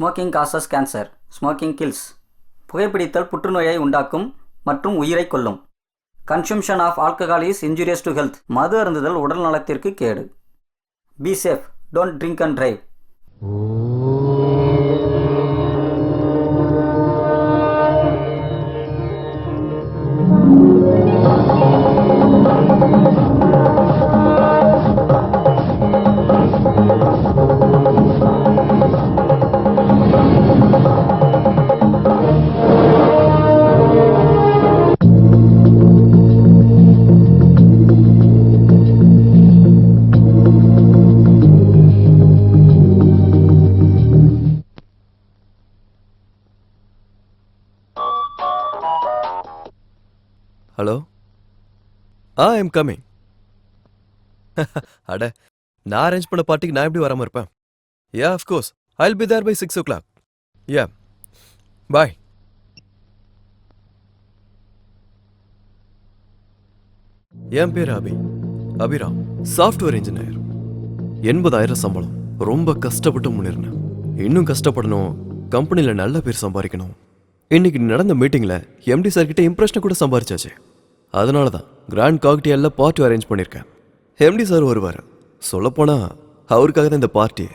Smoking causes cancer. Smoking kills. புகைப்பிடித்தல் புற்றுநோயை உண்டாக்கும் மற்றும் உயிரை கொல்லும். Consumption of alcohol is injurious to health. மது அருந்துதல் உடல் நலத்திற்கு கேடு. Be safe. Don't drink and drive. Hello, I am coming. அட, நான் அரேஞ்ச் பண்ண பார்ட்டிக்கு நான் எப்படி வராமல் இருப்பேன்? Yeah, of course, I will be there by 6 o'clock. Yeah, bye. என் பேர் அபிராம், சாஃப்ட்வேர் இன்ஜினியர். 80,000 சம்பளம். ரொம்ப கஷ்டப்பட்டு முன்னேறினேன். இன்னும் கஷ்டப்படணும், கம்பெனியில் நல்ல பேர் சம்பாதிக்கணும். இன்னைக்கு நடந்த மீட்டிங்கில் எம்டி சார் கிட்ட இம்ப்ரெஷனை கூட சம்பாதிச்சாச்சு. அதனால தான் கிராண்ட் காக்டெயிலில் பார்ட்டி அரேஞ்ச் பண்ணியிருக்கேன். எம்டி சார் வருவார். சொல்லப்போனால் அவருக்காக தான் இந்த பார்ட்டி.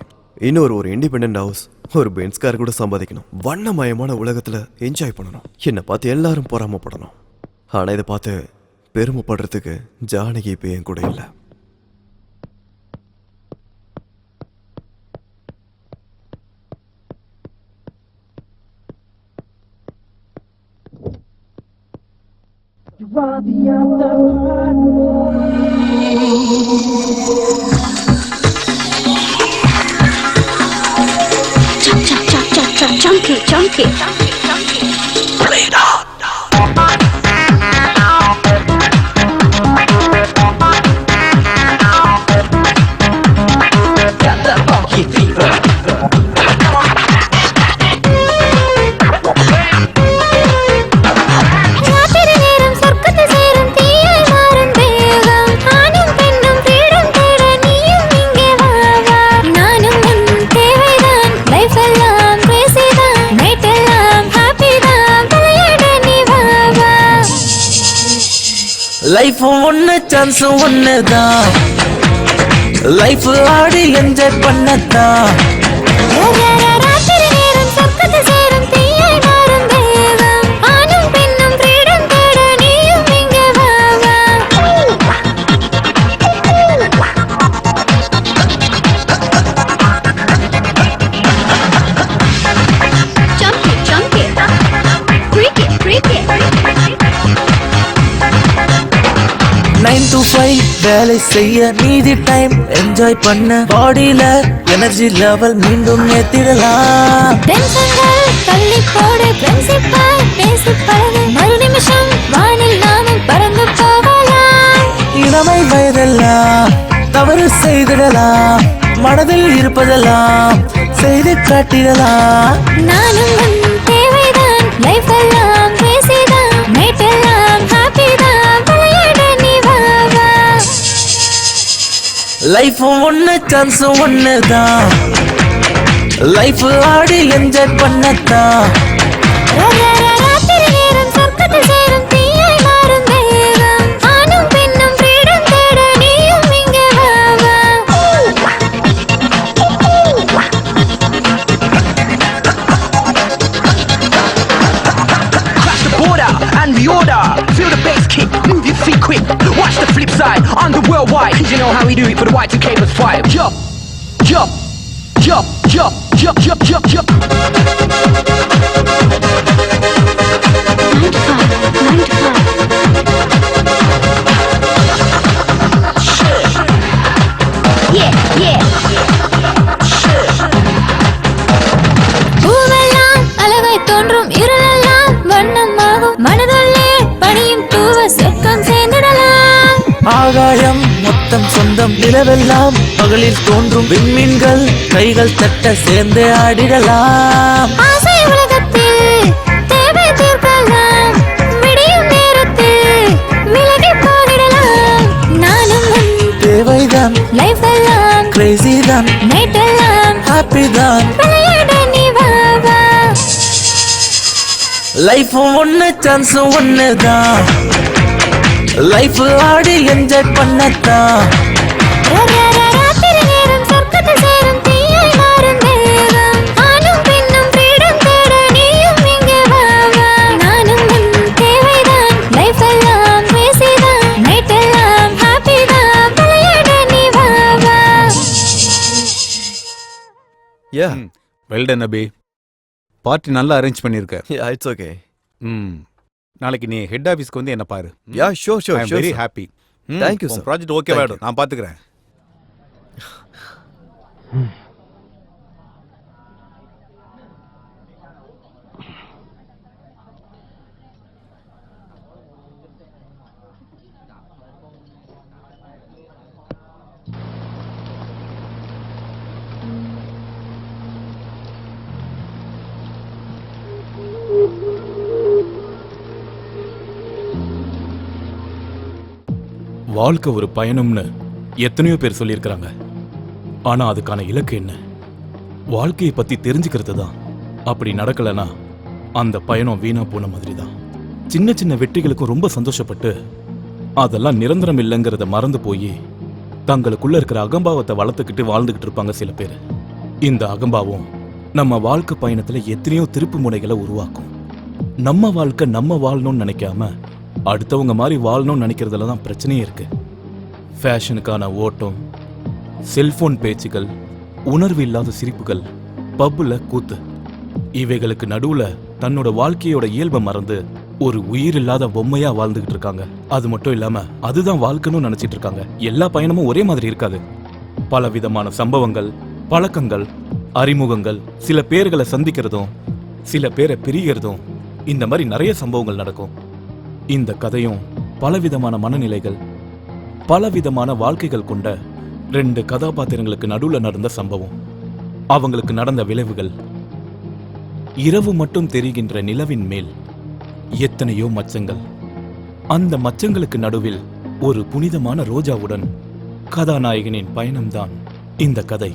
இன்னொரு இண்டிபெண்ட் ஹவுஸ், ஒரு பென்ஸ் கார் கூட சம்பாதிக்கணும். வண்ணமயமான உலகத்தில் என்ஜாய் பண்ணணும். என்னை பார்த்து எல்லாரும் பொறாமப்படணும். ஆனால் இதை பார்த்து பெருமைப்படுறதுக்கு ஜானகி இப்போ என் கூட இல்லை. Chunky. Play it out. Got that funky fever. Life ஒன்னு சான்ஸ் ஒன்னுதான். லைஃப் ஆடி என்ஜாய் பண்ணதான். வேலை செய்ய மீதி டைம் என்ஜாய் பண்ண, பாடியில எனர்ஜி லெவல் மீண்டும் ஏத்திடலாம். தள்ளி போடு, பேசி பழகு, மறு நிமிஷம் வானில் நாமும் பறந்து போகலாம். இளமை வயதெல்லாம் தவறு செய்திடலாம். மனதில் இருப்பதெல்லாம் செய்து காட்டிடலாம். நானும் தேவைதான். லைஃப் எல்லாம் பேசிதான், மேட்டெல்லாம் ஹாப்பி தான். லைஃப் ஒன்னு சான்ஸ் ஒன்னுதான். லைஃப் ஆடி என்ஜாய் பண்ணதான். Watch the flip side on the worldwide. You know how we do it for the Y2K plus 5. Yup. 9 to 5. Yeah. பூவெல்லாம் அழகை தோன்றும், இருளெல்லாம் வண்ணமாகும். மனதுள்ளே பணியும் தூவ சொர்க்கம் சேர்ந்திடலாம். ஆகாயம் மொத்தம் சொந்தம், நிலவெல்லாம் பகலில் தோன்றும். விண்மீன்கள் கைகள் தட்ட சேர்ந்து ஆடிடலாம். ஆசை உலகத்தில் தேவை தீர்க்கலாம். விடியும் நேரத்தில் விலகி போகிடலாம். நானும் தேவைதான். லைஃப் எல்லாம் கிரேசி தான். நைட் எல்லாம் ஹாப்பி தான். விளையாட நீ வா. லைஃப் ஒன்னு சான்ஸ் ஒண்ணுதான், லைஃப் ஆடி என்ஜாய் பண்ணத்தான். Yeah, வெல் டன் அபி. பார்ட்டி நல்லா அரேஞ்ச் பண்ணிருக்க. yeah, it's okay. நாளைக்கு நீ ஹெட் ஆபீஸ்க்கு வந்து என்ன பாரு. Yeah, sure, I am very happy. Thank you, sir. Project okay Thank ஆயிடும், நான் பாத்துக்கிறேன். வாழ்க்கை ஒரு பயணம்னு எத்தனையோ பேர் சொல்லியிருக்கிறாங்க. ஆனா அதுக்கான இலக்கு என்ன? வாழ்க்கையை பத்தி தெரிஞ்சுக்கிறது தான். அப்படி நடக்கலனா அந்த பயணம் வீணா போன மாதிரி தான். சின்ன சின்ன வெற்றிகளுக்கும் ரொம்ப சந்தோஷப்பட்டு அதெல்லாம் நிரந்தரம் இல்லைங்கிறத மறந்து போய் தங்களுக்குள்ள இருக்கிற அகம்பாவத்தை வளர்த்துக்கிட்டு வாழ்ந்துகிட்டு இருப்பாங்க சில பேர். இந்த அகம்பாவம் நம்ம வாழ்க்கை பயணத்துல எத்தனையோ திருப்பு முனைகளை உருவாக்கும். நம்ம வாழ்க்கை நம்ம வாழணும்னு நினைக்காம அடுத்தவங்க மாதிரி வாழணும்னு நினைக்கிறதுல தான் பிரச்சனையே இருக்கு. ஃபேஷனுக்கான ஓட்டம், செல்போன் பேச்சுகள், உணர்வு இல்லாத சிரிப்புகள், பப்புல கூத்து, இவைகளுக்கு நடுவுல தன்னோட வாழ்க்கையோட இயல்பை மறந்து ஒரு உயிர் இல்லாத பொம்மையா வாழ்ந்துகிட்டு இருக்காங்க. அது மட்டும் இல்லாம அதுதான் வாழ்க்கைன்னு நினைச்சிட்டு இருக்காங்க. எல்லா பயணமும் ஒரே மாதிரி இருக்காது. பல விதமான சம்பவங்கள், பழக்கங்கள், அறிமுகங்கள், சில பேர்களை சந்திக்கிறதும் சில பேரை பிரிகிறதும், இந்த மாதிரி நிறைய சம்பவங்கள் நடக்கும். இந்த கதையும் பலவிதமான மனநிலைகள், பலவிதமான வாழ்க்கைகள் கொண்ட 2 கதாபாத்திரங்களுக்கு நடுவுல நடந்த சம்பவம். அவங்களுக்கு நடந்த விளைவுகள். இரவு மட்டும் தெரிகின்ற நிலவின் மேல் எத்தனையோ மச்சங்கள். அந்த மச்சங்களுக்கு நடுவில் ஒரு புனிதமான ரோஜாவுடன் கதாநாயகனின் பயணம்தான் இந்த கதை.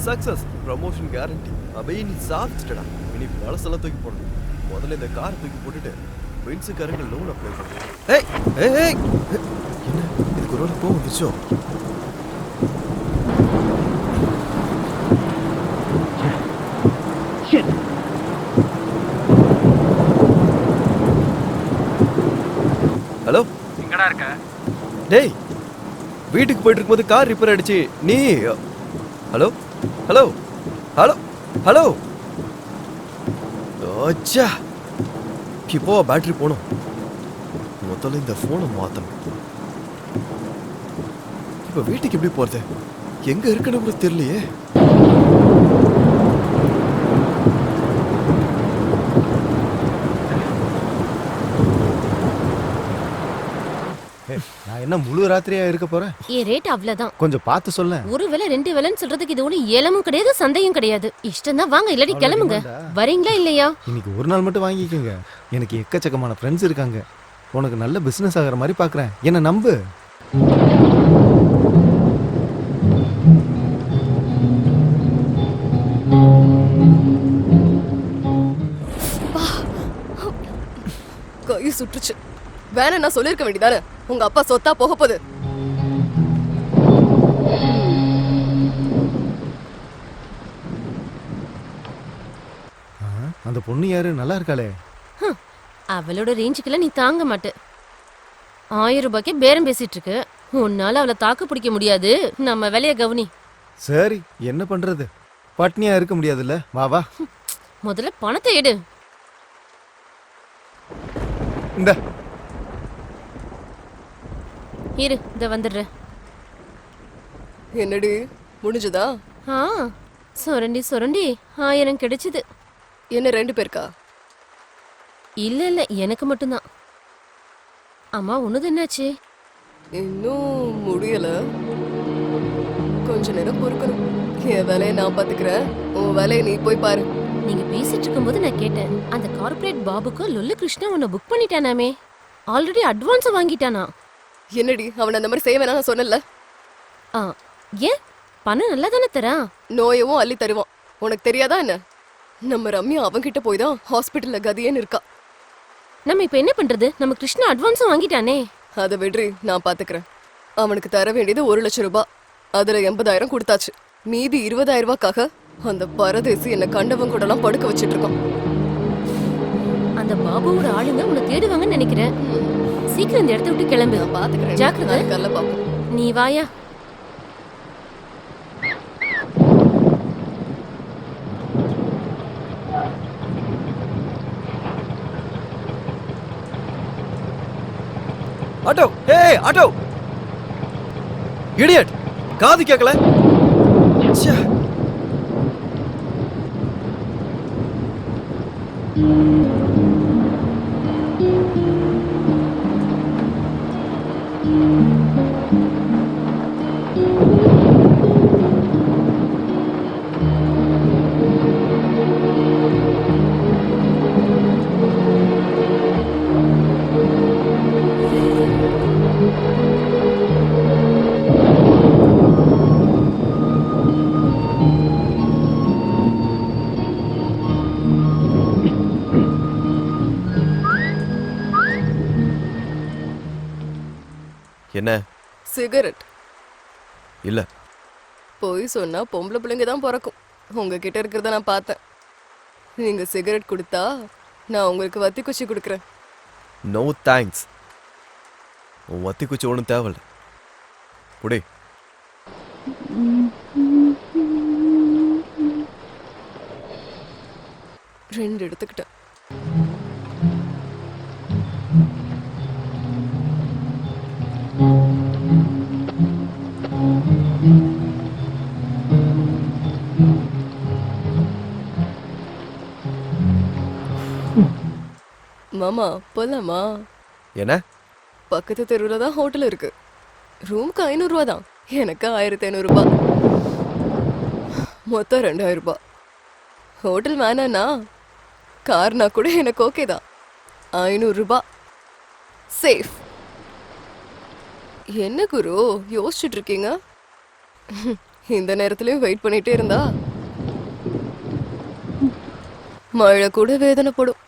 Success, promotion guarantee. அப்படியே நீ சாப்பிட்டுடா. இனி பழசெல்லாம் தூக்கி போடணும். முதல்ல இந்த காரை தூக்கி போட்டுட்டு பென்ஸுக்காரங்க லோன் அப்ளை பண்ணுறேன். ஏய் ஏய் ஏய், என்ன இதுக்கு ஒரு வேலை போகும் வந்துச்சோ? ஹலோ, எங்கடா இருக்க? டேய், வீட்டுக்கு போயிட்டு இருக்கும்போது கார் ரிப்பேர் ஆயிடுச்சு. நீ ஹலோ ஹலோ ஹலோ ஹலோ ஓச்சா, இப்போ பேட்டரி போகணும். முதல்ல இந்த ஃபோனை மாற்றணும். இப்போ வீட்டுக்கு எப்படி போகிறது? எங்கே இருக்குன்னு கூட தெரியலையே. நான் என்ன முழு ராத்திரியா இருக்க போறேன்? ரேட் அவ்வளவுதான். கொஞ்சம் பார்த்து சொல்ல. ஒரு வேளை 2 வேளைன்னு சொல்றதுக்கு இது ஒண்ணு ஏலமும் கிடையாது, சந்தையும் கிடையாது. இஷ்டம் தான் வாங்க, இல்லாட்டி கிளம்புங்க. வரீங்களா இல்லையா? இன்னைக்கு ஒரு நாள் மட்டும் வாங்கிக்கோங்க. எனக்கு எக்கச்சக்கமான ஃப்ரெண்ட்ஸ் இருக்காங்க. உனக்கு நல்ல பிசினஸ் ஆகிற மாதிரி பாக்குறேன். என்ன நம்பு. கை சுட்டுச்சு. வேணா நான் சொல்லிருக்க வேண்டியதானே? உங்க அப்பா சொத்தா போக போகுது. அந்த பொண்ணு யாரு? நல்லா இருக்காளே. அவளோட ரேஞ்சுக்குள்ள நீ தாங்க மாட்ட. 1000 ரூபாய்க்கு பேரம் பேசிட்டு இருக்கு. உன்னால அவளை தாக்கு பிடிக்க முடியாது. நம்ம வேலைய கவனி. சரி, என்ன பண்றது? பட்னியா இருக்க முடியாதுல்ல. வா வா. முதல்ல பணத்தை எடு. இந்த இரு, இத வந்துடுறேன். என்னடி முடிஞ்சதா? சுரண்டி சுரண்டி 1000 கிடைச்சது. என்ன 2 பேருக்கா? இல்ல இல்ல எனக்கு மட்டும்தான். அம்மா உனது என்னாச்சு? இன்னும் முடியல. கொஞ்ச நேரம் பொறுக்கணும். என் வேலையை நான் பாத்துக்கிறேன், உன் வேலையை நீ போய் பாரு. நீங்க பேசிட்டு இருக்கும்போது நான் கேட்டேன், அந்த கார்ப்பரேட் பாபுக்கு லொல்லு கிருஷ்ணா உன்னை புக் பண்ணிட்டானாமே, ஆல்ரெடி அட்வான்ஸ் வாங்கிட்டானா? என்னடி அவன் அந்த மாதிரி செய்ய வேணாம் நான் சொன்னல. ஆ, ஏன் பணம் நல்லா தானே தரான்? நோயவும் அள்ளி தருவான். உனக்கு தெரியாதா என்ன? நம்ம ரம்யா அவன்கிட்ட போய் தான் ஹாஸ்பிட்டல்ல கதியேன்னு இருக்கா. நம்ம இப்ப என்ன பண்றது? நம்ம கிருஷ்ணா அட்வான்ஸும் வாங்கிட்டானே. அதை விடுறி, நான் பாத்துக்கிறேன். அவனுக்கு தர வேண்டியது 1 லட்சம் ரூபாய். அதுல 80,000 கொடுத்தாச்சு. மீதி 20,000 ரூபாய்க்காக அந்த பரதேசி என்ன கண்டவன் கூட எல்லாம் படுக்க வச்சிட்டு இருக்கான். அந்த பாபுவோட ஆளுங்க உன்னை தேடுவாங்கன்னு நினைக்கிறேன். சீக்கிரம் இந்த இடத்த விட்டு கிளம்பு. நான் பாத்துக்கிறேன். ஜாக்கிரதை. கல்ல பாப்போம். நீ வாயா. ஆட்டோ, ஏய் ஆட்டோ, இடியட், காது கேட்கல. ச்சே. என்ன? சிகரெட் இல்ல. போய் சொன்னா பொம்பளை பிள்ளைங்க தான் பிறக்கும். உங்ககிட்ட இருக்கிறத நான் பார்த்தேன். நீங்க சிகரெட் கொடுத்தா நான் உங்களுக்கு வத்தி குச்சி கொடுக்குறேன். No thanks. உன் வத்தி குச்சி ஒன்றும் தேவையில்ல. குடி. ரெண்டு எடுத்துக்கிட்டேன். மாமா போலாமா? என்ன? பக்கத்து தெருவில் தான் ஹோட்டல் இருக்கு. ரூமுக்கு 500 ரூபா தான். எனக்கு 1500 ரூபாய். மொத்தம் 2000 ரூபாய். ஹோட்டல் வேணாண்ணா, கார்னா கூட எனக்கு ஓகே தான். 500 ரூபாய் சேஃப். என்ன குரு யோசிச்சுட்டு இருக்கீங்க? இந்த நேரத்துலயும் வெயிட் பண்ணிட்டே இருந்தா மழை கூட வேதனைப்படும்.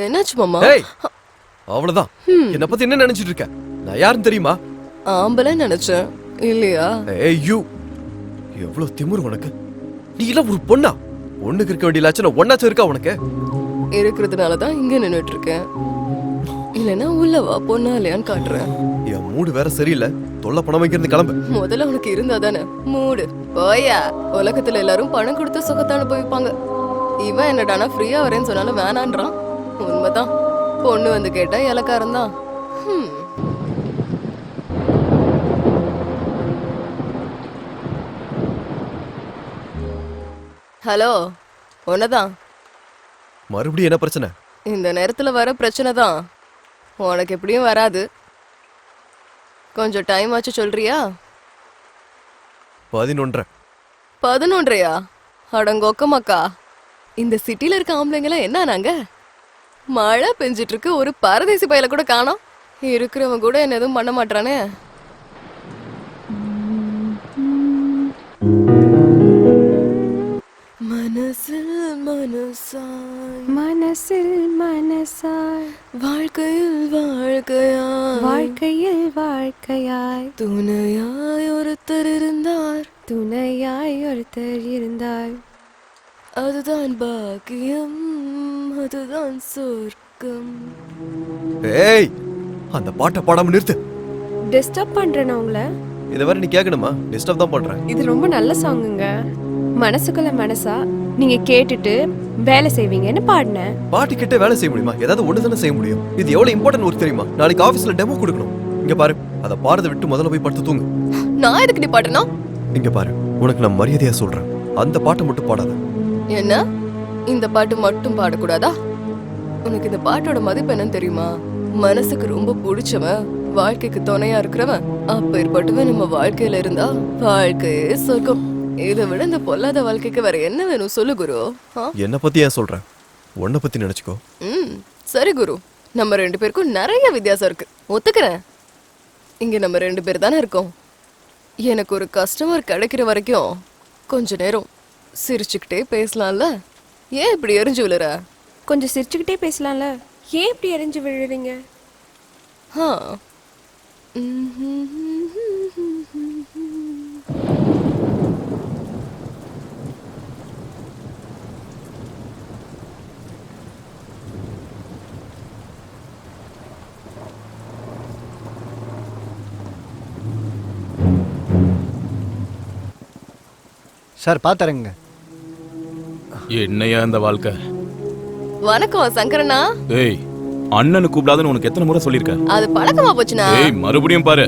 என்னாச்சு மாமா? ஏய், அவ்வளவுதான். என்ன பத்தி என்ன நினைச்சிட்டு இருக்க? நான் யாருன்னு தெரியுமா? ஆம்பளை நினைச்சேன். இல்லையா? ஏய் யூ, எவ்வளவு திமிரு உனக்கு? நீ இல்ல ஒரு பொண்ணா? ஒண்ணுக்கு இருக்க வேண்டிய லட்சணம் ஒன்னாச்சும் இருக்கா உனக்கு? இருக்கிறதுனாலதான் இங்க நின்னுட்டு இருக்கேன். இல்லைன்னா உள்ளவா பொண்ணா இல்லையான்னு காட்டுறேன். என் மூடு வேற சரியில்லை. தொல்லை பணம் வைக்கிறது கிளம்பு. முதல்ல உனக்கு இருந்தா தானே மூடு. போயா. உலகத்துல எல்லாரும் பணம் கொடுத்து சுகத்தை அனுபவிப்பாங்க. இவன் என்னடானா ஃப்ரீயா வரேன்னு சொன்னாலும் வேணான்றான். உண்மைதான். பொண்ணு வந்து கேட்டா இலக்காரன் தான். ஹலோ, உன்னதான். மறுபடியும் என்ன பிரச்சனை? இந்த நேரத்துல வர பிரச்சனை தான். உனக்கு எப்படியும் வராது. கொஞ்சம் டைம் ஆச்சு சொல்றியா? 11:30. 11:30யா? அடங்கொக்கமாக்கா. இந்த சிட்டில இருக்க ஆம்பளைங்களாம் என்ன நாங்க? மழை பெஞ்சிட்டு இருக்கு, ஒரு பரதேசி பையில கூட காணோம். இருக்கிறவன் கூட என்ன எதுவும் பண்ண மாட்டானே. மனசில் மனசாய், மனசில் மனசாய், வாழ்க்கையில் வாழ்க்கையாய், வாழ்க்கையில் வாழ்க்கையாய், துணையாய் ஒருத்தர் இருந்தார், துணையாய் ஒருத்தர் இருந்தார். அதுதான் பாக்கியம், அதுதான் சொர்க்கம். ஏய், அந்த பாட்டை பாடாம நிறுத்து. டிஸ்டர்ப் பண்றேன் உங்களை. இதை வரை நீ கேட்கணுமா? டிஸ்டர்ப் தான் பண்றேன். இது ரொம்ப நல்ல சாங்குங்க. மனசுக்குள்ள மனசா நீங்க கேட்டுட்டு வேலை செய்வீங்கன்னு பாடினேன். பாட்டு கிட்ட வேலை செய்ய முடியுமா? ஏதாவது ஒண்ணு தானே செய்ய முடியும். இது எவ்வளவு இம்பார்ட்டன்ட் ஒர்க் தெரியுமா? நாளைக்கு ஆபீஸ்ல டெமோ கொடுக்கணும். இங்க பாரு, அத பாடுறத விட்டு முதல்ல போய் படுத்து தூங்கு. நான் எதுக்கு நீ பாடணும்? இங்க பாரு, உனக்கு நான் மரியாதையா சொல்றேன், அந்த பாட்டை மட்டும் பாடாத. என்ன இந்த பாட்டு மட்டும் பாடக்கூடாதா? உனக்கு இந்த பாட்டோட மதிப்பு என்னன்னு தெரியுமா? மனசுக்கு ரொம்ப பிடிச்சவன், வாழ்க்கைக்கு துணையா இருக்கிறவன், அப்பேற்பட்டவன் நம்ம வாழ்க்கையில இருந்தா வாழ்க்கையே சொர்க்கம். இதை விட இந்த பொல்லாத வாழ்க்கைக்கு வேற என்ன வேணும் சொல்லு குரு. என்ன பத்தி ஏன் சொல்றேன், உன்னை பத்தி நினைச்சுக்கோ. சரி குரு, நம்ம 2 பேருக்கும் நிறைய வித்தியாசம் இருக்கு, ஒத்துக்கிறேன். இங்க நம்ம 2 பேர் தானே இருக்கோம். எனக்கு ஒரு கஸ்டமர் கிடைக்கிற வரைக்கும் கொஞ்ச நேரம் சிரிச்சுக்கிட்டே பேசலாம்ல. ஏன் இப்படி எரிஞ்சு விழுற? கொஞ்சம் சிரிச்சுக்கிட்டே பேசலாம்ல, ஏன் இப்படி எரிஞ்சு விழுறீங்க? சார் பாத்துறேங்க. என்னையா இந்த வாழ்க்கை? வணக்கம் சங்கரனா. ஏய், அண்ணனு கூப்பிடாதுன்னு உனக்கு எத்தனை முறை சொல்லிருக்க? அது பழக்கமா போச்சுனா? ஏய், மறுபடியும் பாரு.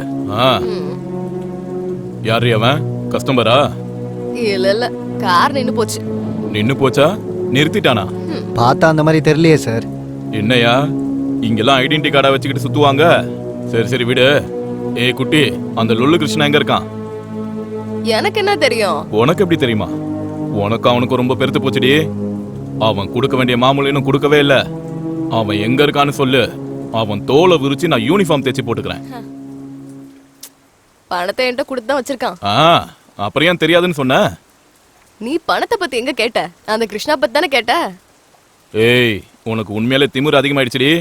யாரு அவன்? கஸ்டமரா? இல்ல இல்ல, கார் நின்னு போச்சு. நின்னு போச்சா? நிறுத்திட்டானா? பார்த்தா அந்த மாதிரி தெரியலையே சார். என்னையா இங்கெல்லாம் ஐடென்டி கார்டா வச்சுக்கிட்டு சுத்துவாங்க? சரி சரி விடு. ஏய் குட்டி, அந்த லொல்லு கிருஷ்ணா எங்க இருக்கான்? எனக்கு என்ன தெரியும்? உனக்கு எப்படி தெரியுமா? உனக்கு அவனுக்கு ரொம்ப பெருத்து போச்சுடி. அவன் கொடுக்க வேண்டிய மாமூல் இன்னும் கொடுக்கவே இல்ல. அவன் எங்க இருக்கான்னு சொல்லு, அவன் தோலை விரிச்சு நான் யூனிஃபார்ம் தேச்சு போட்டுக்கிறேன். பணத்தை என்கிட்ட கொடுத்து தான் வச்சிருக்கான். அப்புறம் ஏன் தெரியாதுன்னு சொன்ன? நீ பணத்தை பத்தி எங்க கேட்ட? அந்த கிருஷ்ணா பத்தி தானே கேட்ட. ஏய், உனக்கு உண்மையிலே திமிரு அதிகமாயிடுச்சுடி.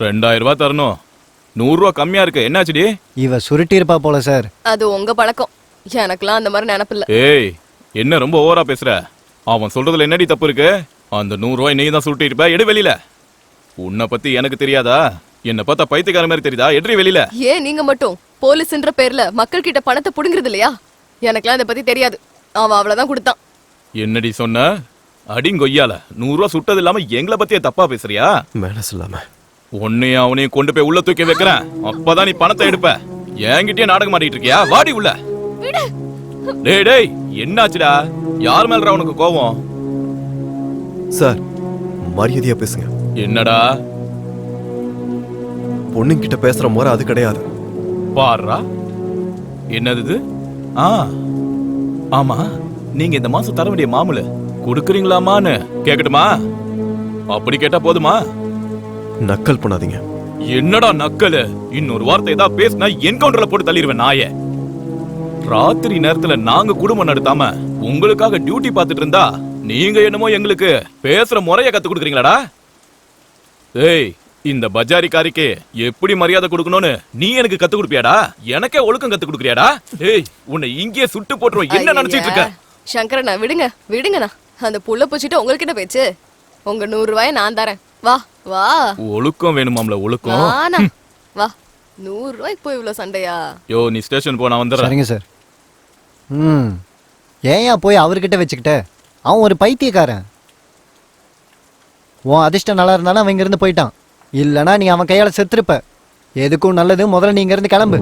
2000 ரூபாய் தரணும், 100 ரூபாய் கம்மியா இருக்கு. என்னாச்சுடி? இவ சுருட்டி இருப்பா போல சார். அது உங்க பழக்கம், எனக்குலாம் அந்த மாதிரி நினைப்பில்ல. ஏய், என்ன ரொம்ப ஓவரா பேசுற? அவன் சொல்றதுல என்னடி தப்பு இருக்கு? அந்த 100 ரூபாய் நீ தான் சுருட்டி இருப்ப. எடு வெளியில. உன்னை பத்தி எனக்கு தெரியாதா? என்ன பார்த்தா பைத்தியக்கார மாதிரி தெரியுதா? எட்ரி வெளியில. ஏன் நீங்க மட்டும் போலீஸ்ன்ற பேர்ல மக்கள் கிட்ட பணத்தை புடுங்கிறது இல்லையா? எனக்குலாம் இதை பத்தி தெரியாது. அவன் அவ்வளவுதான் கொடுத்தான். என்னடி சொன்ன? அடிங்கொய்யால 100 ரூபாய் சுட்டது இல்லாம எங்களை பத்தியே தப்பா பேசுறியா? மேனஸ் இல்லாம உன்னையும் அவனையும் கொண்டு போய் உள்ள தூக்கி வைக்கிறேன். அப்பதான் நீ பணத்தை எடுப்ப. என்கிட்டயே நாடகம் மாட்டிட்டு இருக்கியா? வாடி உள்ள. டேய் டேய், என்னாச்சுடா? யார் மேலடா உனக்கு கோவம்? சார், மரியாதையா பேசுங்க. என்னடா? பொண்ணுங்கிட்ட பேசுற முறை அது கிடையாது. பாருடா, என்னது இது? ஆமா, நீங்க இந்த மாசம் தர வேண்டிய மாமூல குடுக்குறீங்களாமான்னு கேக்கட்டுமா? அப்படி கேட்டா போதுமா? நக்கல் பண்ணாதீங்க. என்னடா நக்கல்? இன்னொரு வார்த்தை ஏதாவது பேசினா என்கவுண்டர்ல போட்டு தள்ளிடுவேன் நாயே. ராத்திரி நேரத்துல நாங்க குடும்பம் நடத்தாம உங்களுக்காக டியூட்டி பார்த்துட்டு இருந்தா நீங்க என்னமோ எங்களுக்கு பேசுற முறைய கத்து கொடுக்குறீங்களாடா? ஏய், இந்த பஜாரிக்காரிக்கு எப்படி மரியாதை கொடுக்கணும்னு நீ எனக்கு கத்து கொடுப்பியாடா? எனக்கே ஒழுக்கம் கத்து கொடுக்குறியாடா? ஏய், உன்னை இங்கேயே சுட்டு போட்டுருவோம். என்ன நினைச்சிட்டு இருக்க? சங்கரண்ணா விடுங்க விடுங்கண்ணா. அந்த புள்ள பூச்சிட்டு உங்ககிட்ட பேச்சு. உங்க 100 ரூபாய நான் தரேன். வா வா. ஒழுக்கம் வேணுமாம்ல? ஒழுக்கம் வா. 100 ரூபாய்க்கு போய் இவ்வளவு சண்டையா? யோ, நீ ஸ்டேஷன் போனா வந்துடுறேன். சரிங்க சார். ஏன் போய் அவர்கிட்ட வச்சுக்கிட்ட? அவன் ஒரு பைத்தியக்காரன். உன் அதிர்ஷ்டம் நல்லா இருந்தாலும் அவன் இங்கிருந்து போயிட்டான். இல்லைனா நீ அவன் கையால செத்துருப்ப. எதுக்கும் நல்லது, முதல்ல நீ இங்கிருந்து கிளம்பு.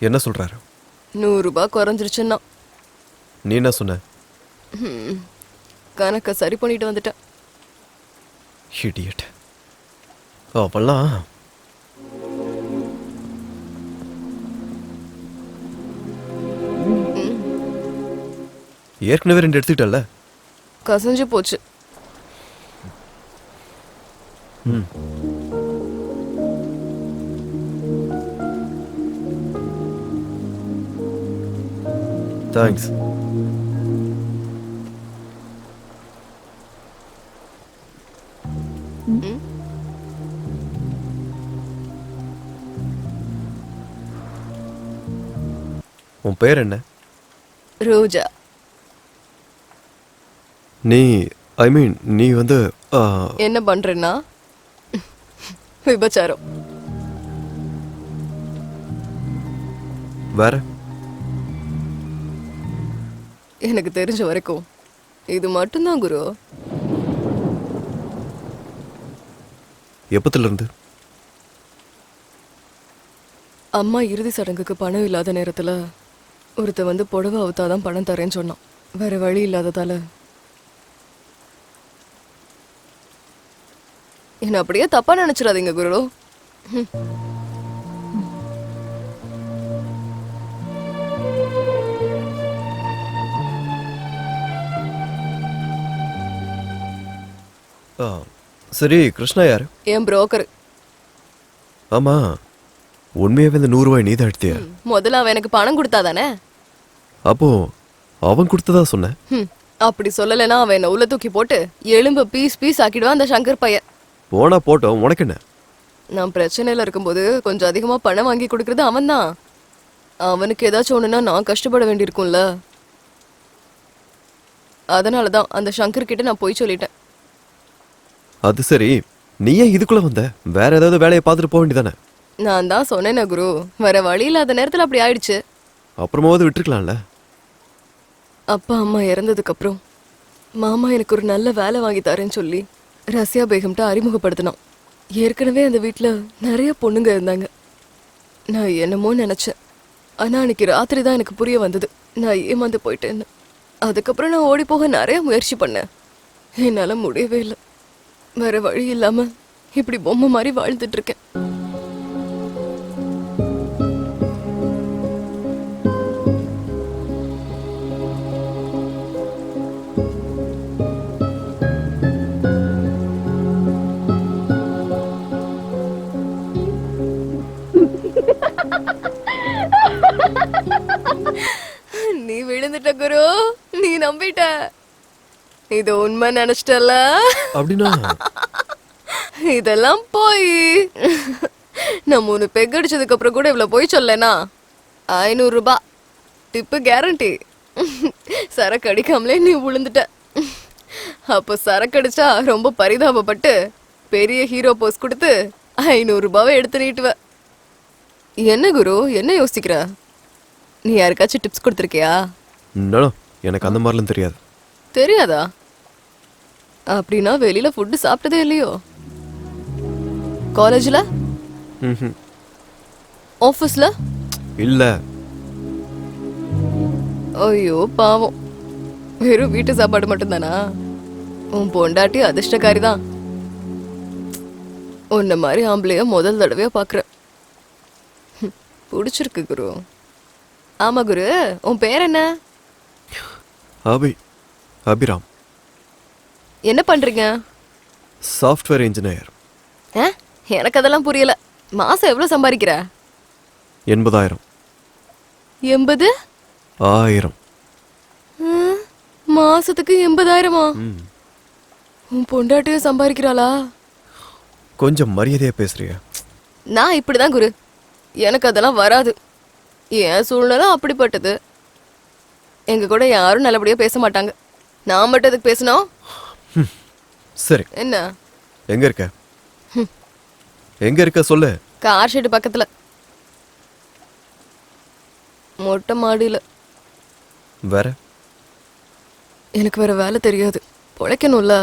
என்ன சொல்றாரு? 100 ரூபாய் குறைஞ்சிருச்சுன்னா நீ என்ன சொன்ன? கணக்க சரி பண்ணிட்டு வந்துட்டேன். இடியட். அவெல்லாம் ஏற்கனவே 2 எடுத்துக்கிட்டல. கசஞ்சு போச்சு. தேங்க்ஸ். உன் பேர் என்ன? ரோஜா. நீ நீ வந்து என்ன பண்றேன்னா விபச்சாரம். வேற? எனக்கு தெரிஞ்ச வரைக்கும் இது மட்டும்தான் குரு. எப்பத்துல இருந்து? அம்மா இறுதி சடங்குக்கு பணம் இல்லாத நேரத்துல ஒருத்த வந்து புடவை அவுத்தாதான் பணம் தரேன்னு சொன்னான். வேற வழி இல்லாததால என்ன அப்படியே தப்பா நினைச்சிடாதீங்க குரு. சரி, கிருஷ்ணா யாரு? என் புரோக்கர். ஆமா, உண்மையாவே இந்த 100 ரூபாய் நீதான் எடுத்தியா? முதல்ல அவன் எனக்கு பணம் கொடுத்தாதானே. அப்போ அவன் கொடுத்ததா சொன்ன. அப்படி சொல்லலைன்னா அவன் என்ன உள்ள தூக்கி போட்டு எலும்பு பீஸ் பீஸ் ஆக்கிடுவான் அந்த சங்கர் பையன். போனா போட்டோம், உனக்கு என்ன? நான் பிரச்சனையில இருக்கும்போது கொஞ்சம் அதிகமா பணம் வாங்கி கொடுக்கறது அவன் தான். அவனுக்கு ஏதாச்சும் ஒண்ணுன்னா நான் கஷ்டப்பட வேண்டியிருக்கும்ல. அதனாலதான் அந்த சங்கர் கிட்ட நான் போய் சொல்லிட்டேன். அது சரி, நீ ஏன் இதுக்குள்ள வந்த? வேற ஏதாவது வேலையை பார்த்துட்டு போக வேண்டியதானே? நான் தான் சொன்னேனே குரு, வேற வழி இல்லாத நேரத்துல அப்படி ஆயிடுச்சு. அப்புறமாவது விட்டுருக்கலாம்ல. அப்பா அம்மா இறந்ததுக்கு அப்புறம் மாமா எனக்கு ஒரு நல்ல வேலை வாங்கி தரேன்னு சொல்லி ரஷ்யா பேகம்கிட்ட அறிமுகப்படுத்தினான். ஏற்கனவே அந்த வீட்டுல நிறைய பொண்ணுங்க இருந்தாங்க. நான் என்னமோ நினைச்சேன். ஆனா அன்னைக்கு ராத்திரி தான் எனக்கு புரிய வந்தது நான் ஏமாந்து போயிட்டேன்னு. அதுக்கப்புறம் நான் ஓடி போக நிறைய முயற்சி பண்ணேன். என்னால முடியவே இல்லை. வேற வழி இல்லாம இப்படி பொம்மை மாதிரி வாழ்ந்துட்டு இருக்கேன். நீ விழுந்துட்ட குரு, நீ நம்பிட்ட. இது உண்மை நினைச்சிட்டல. அப்படின்னா இதெல்லாம் போய் நான் 3 பெக் அடிச்சதுக்கு அப்புறம் கூட இவ்வளவு போய் சொல்லனா 500 ரூபாய் டிப்பு கேரண்டி. சரக்கு அடிக்காமலே நீ விழுந்துட்ட. அப்போ சரக்கு அடிச்சா ரொம்ப பரிதாபப்பட்டு பெரிய ஹீரோ போஸ் கொடுத்து 500 ரூபாவை எடுத்து நீட்டுவ. என்ன குரு, என்ன யோசிக்கிற? நீ யாருக்காச்சும் டிப்ஸ் கொடுத்துருக்கியா? எனக்கு அந்த மாதிரிலாம் தெரியாது. தெரியாதா? அப்படின்னா வெளியில ஃபுட்டு சாப்பிட்டதே இல்லையோ? காலேஜ்ல? ஆஃபீஸ்ல? இல்ல. ஐயோ பாவம், வெறும் வீட்டு சாப்பாடு மட்டும்தானா? உன் பொண்டாட்டி அதிர்ஷ்டக்காரி தான். உன்ன மாதிரி ஆம்பளைய முதல் தடவையா பாக்குற. பிடிச்சிருக்கு குரு. ஆமா குரு, உன் பேர் என்ன? அபிராம். என்ன பண்றீங்க? Software engineer. எனக்கு அதெல்லாம் புரியல. மாசம் எவ்வளவு சம்பாதிக்கிற? 80,000. 80? 1000. மாசத்துக்கு 80,000? உன் பொண்டாட்டியும் சம்பாதிக்கிறாளா? கொஞ்சம் மரியாதையா பேசுறிய? நான் இப்படிதான் குரு, எனக்கு அதெல்லாம் வராது. என் சூழ்நிலை அப்படிப்பட்டது. எங்க கூட யாரும் நல்லபடியா பேச மாட்டாங்க. நான் மட்டும் எதுக்கு பேசணும்? சரி, என்ன? எங்க இருக்க? எங்க இருக்க சொல்லு. கார் ஷெட் பக்கத்துல, மொட்டை மாடியில. வேற? எனக்கு வேற வேலை தெரியாது, பொழைக்கணும்ல.